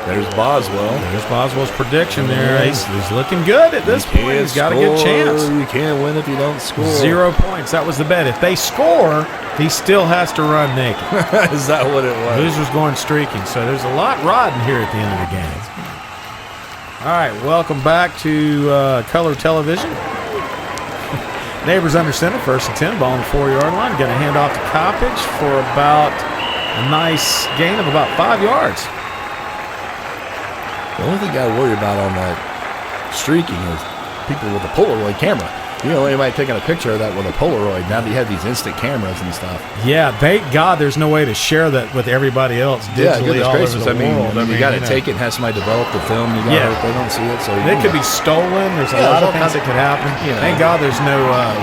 Speaker 2: There's Boswell.
Speaker 1: There's Boswell's prediction there. He's looking good at this point. He's got a good chance.
Speaker 2: You can't win if you don't score.
Speaker 1: 0 points. That was the bet. If they score, he still has to run naked.
Speaker 2: Is that what it was?
Speaker 1: Loser's going streaking. So there's a lot riding here at the end of the game. All right, welcome back to color television. Neighbors under center, 1st and 10, ball on the 4-yard line. Going to hand off to Coppage for about a nice gain of about 5 yards.
Speaker 2: The only thing I worry about on that streaking is people with a Polaroid camera. You know, anybody taking a picture of that with a Polaroid. Now that you have these instant cameras and stuff.
Speaker 1: Yeah, thank God there's no way to share that with everybody else digitally all over the world.
Speaker 2: I mean, you got to take it and have somebody develop the film. You got they don't see it. So
Speaker 1: it could be stolen. There's a lot of things that could happen. Thank God there's no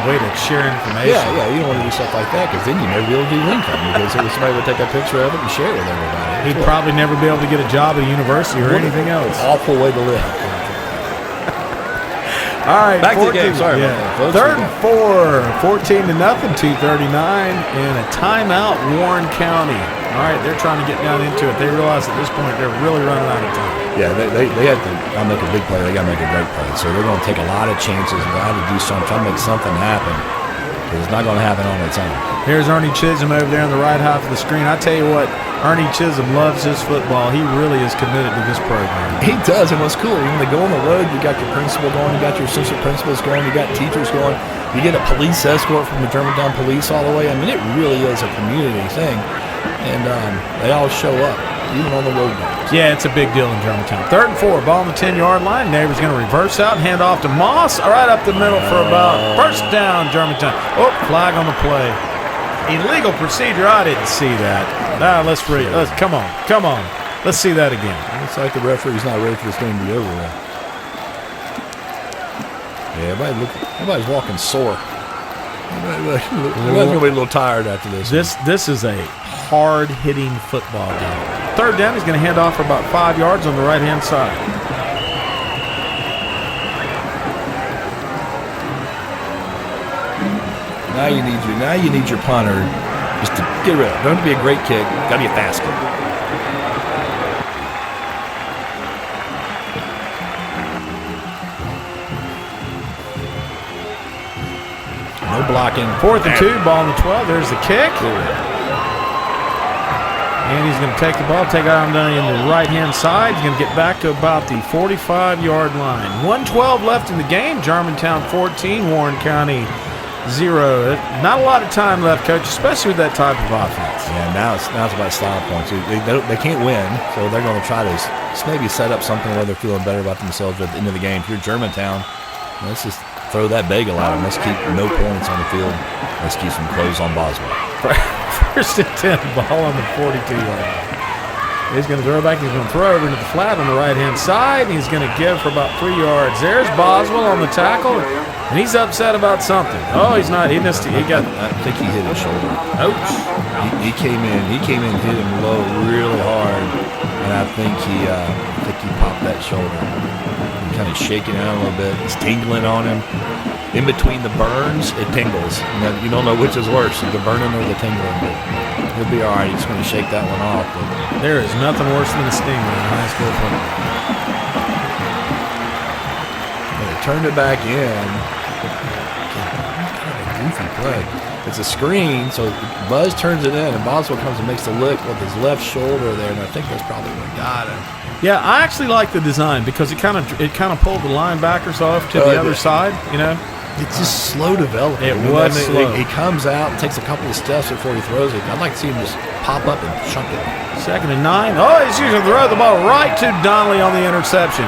Speaker 1: way to share information.
Speaker 2: Yeah, you don't want to do stuff like that because then you never be able to do income because somebody would take a picture of it and share it with everybody.
Speaker 1: He'd probably never be able to get a job at a university or anything else.
Speaker 2: Awful way to live.
Speaker 1: All right,
Speaker 2: back to the game. Sorry about that.
Speaker 1: 3rd and 4, 14-0, 2:39, and a timeout, Warren County. All right, they're trying to get down into it. They realize at this point they're really running out of time.
Speaker 2: Yeah, they have to make a big play. They got to make a great play. So they're going to take a lot of chances and got to do something, try to make something happen. It's not going to happen on its own.
Speaker 1: Here's Ernie Chisholm over there on the right half of the screen. I tell you what, Ernie Chisholm loves his football. He really is committed to this program.
Speaker 2: He does, and what's cool, when they go on the road, you got your principal going, you got your assistant principals going, you got teachers going, you get a police escort from the Germantown police all the way. I mean, it really is a community thing, and they all show up, even on the road games.
Speaker 1: Yeah, it's a big deal in Germantown. 3rd and 4, ball on the 10-yard line. Neighbor's going to reverse out, hand off to Moss, right up the middle for about 1st down, Germantown. Oh, flag on the play. Illegal procedure. I didn't see that. Now let's read. Come on. Let's see that again.
Speaker 2: Looks like the referee's not ready for this game to be over with. Yeah, everybody's walking sore. Everybody's gonna be a little tired after this.
Speaker 1: This is a hard-hitting football game. 3rd down. He's going to hand off for about 5 yards on the right-hand side.
Speaker 2: Now you need your punter just to get rid of it. Don't have to be a great kick. Got to be a fast kick. No blocking.
Speaker 1: 4th and 2, ball on the 12. There's the kick. And he's going to take the ball, take it on down in the right-hand side. He's going to get back to about the 45-yard line. 1:12 left in the game. Germantown 14, Warren County 0. Not a lot of time left, Coach, especially with that type of offense.
Speaker 2: Yeah, now it's about style points. They can't win, so they're going to try to maybe set up something where they're feeling better about themselves at the end of the game. If you're Germantown, let's just throw that bagel at him. Let's keep no points on the field. Let's keep some clothes on Boswell.
Speaker 1: First and 10, ball on the 42-yard line. He's going to throw back. He's going to throw over into the flat on the right-hand side. He's going to give for about 3 yards. There's Boswell on the tackle, and he's upset about something. Oh, he's not. He missed it. He got.
Speaker 2: I think he hit his shoulder.
Speaker 1: Ouch.
Speaker 2: He came in, hit him low really hard, and I think he popped that shoulder. Kind of shaking out a little bit. It's tingling on him. In between the burns, it tingles. You don't know which is worse, the burning or the tingling. But he'll be all right. He's going to shake that one off. But
Speaker 1: there is nothing worse than a stinger in high school football.
Speaker 2: they turned it back in. Kind of a goofy play. It's a screen, so Buzz turns it in, and Boswell comes and makes the lick with his left shoulder there, and I think that's probably what got him.
Speaker 1: Yeah, I actually like the design because it kind of pulled the linebackers off to the other side, you know.
Speaker 2: It's just slow development.
Speaker 1: It was slow.
Speaker 2: He comes out, takes a couple of steps before he throws it. I'd like to see him just pop up and chunk it.
Speaker 1: 2nd and 9. Oh, he's using to throw the ball right to Donnelly on the interception.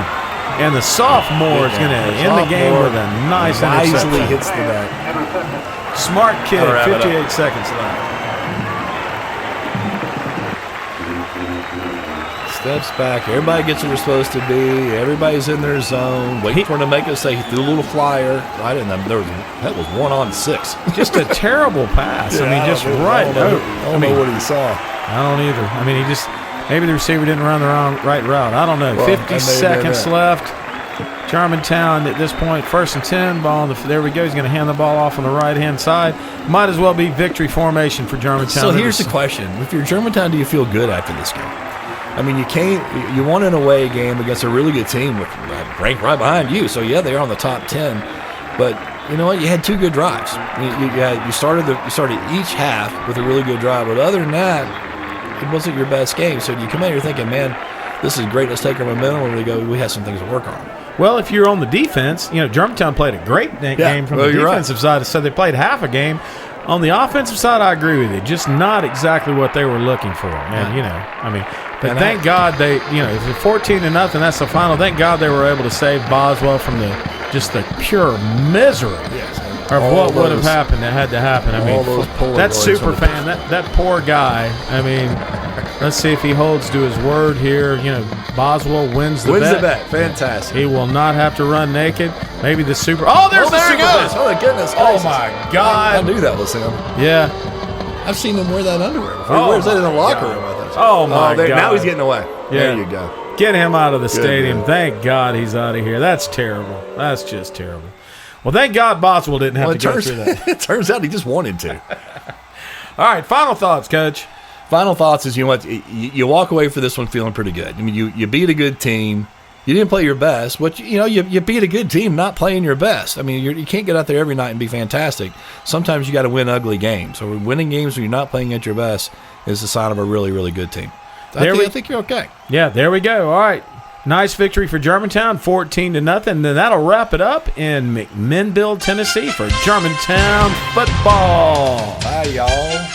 Speaker 1: And the sophomore is going to end the game with a nice interception.
Speaker 2: Wisely hits the back.
Speaker 1: Smart kid, 58 seconds left.
Speaker 2: Steps back. Everybody gets where they're supposed to be. Everybody's in their zone. Waiting for him to make a say. He threw a little flyer. Right in them. That was 1-on-6.
Speaker 1: Just a terrible pass.
Speaker 2: Yeah,
Speaker 1: I mean, just right.
Speaker 2: I don't know what he saw.
Speaker 1: I don't either. I mean, maybe the receiver didn't run the right route. I don't know.
Speaker 2: Well,
Speaker 1: 50 seconds left. Germantown at this point, 1st and 10. Ball. There we go. He's going to hand the ball off on the right-hand side. Might as well be victory formation for Germantown.
Speaker 2: So here's the question: if you're Germantown, do you feel good after this game? I mean, you won an away game against a really good team with ranked right behind you. So yeah, they're on the top 10. But you know what? You had 2 good drives. You started each half with a really good drive. But other than that, it wasn't your best game. So you come out here thinking, man, this is great. Let's take our momentum. And we have some things to work on.
Speaker 1: Well, if you're on the defense, Germantown played a great game from the defensive side. So they played half a game. On the offensive side, I agree with you. Just not exactly what they were looking for. And, but thank God they, if it's 14-0, that's the final. Thank God they were able to save Boswell from the pure misery of what would have happened that had to happen. I mean, that super fan, that poor guy, I mean, let's see if he holds to his word here. Boswell wins the bet.
Speaker 2: Fantastic.
Speaker 1: He will not have to run naked. Maybe the super. Oh, there's the super bet.
Speaker 2: Oh, my goodness.
Speaker 1: Oh, my God.
Speaker 2: I knew that was him.
Speaker 1: Yeah.
Speaker 2: I've seen him wear that underwear before. He wears that in the locker room, I think.
Speaker 1: Oh, my God.
Speaker 2: Now he's getting away.
Speaker 1: Yeah.
Speaker 2: There you go.
Speaker 1: Get him out of the stadium. Thank God he's out of here. That's terrible. That's just terrible. Well, thank God Boswell didn't have to go through that.
Speaker 2: It turns out he just wanted to.
Speaker 1: All right, final thoughts, Coach.
Speaker 2: Final thoughts is, you walk away for this one feeling pretty good. I mean, you beat a good team. You didn't play your best, but you beat a good team not playing your best. I mean, you can't get out there every night and be fantastic. Sometimes you got to win ugly games. So winning games when you're not playing at your best is a sign of a really, really good team. I think you're okay.
Speaker 1: Yeah, there we go. All right. Nice victory for Germantown, 14-0. And then that'll wrap it up in McMinnville, Tennessee for Germantown football.
Speaker 2: Bye, y'all.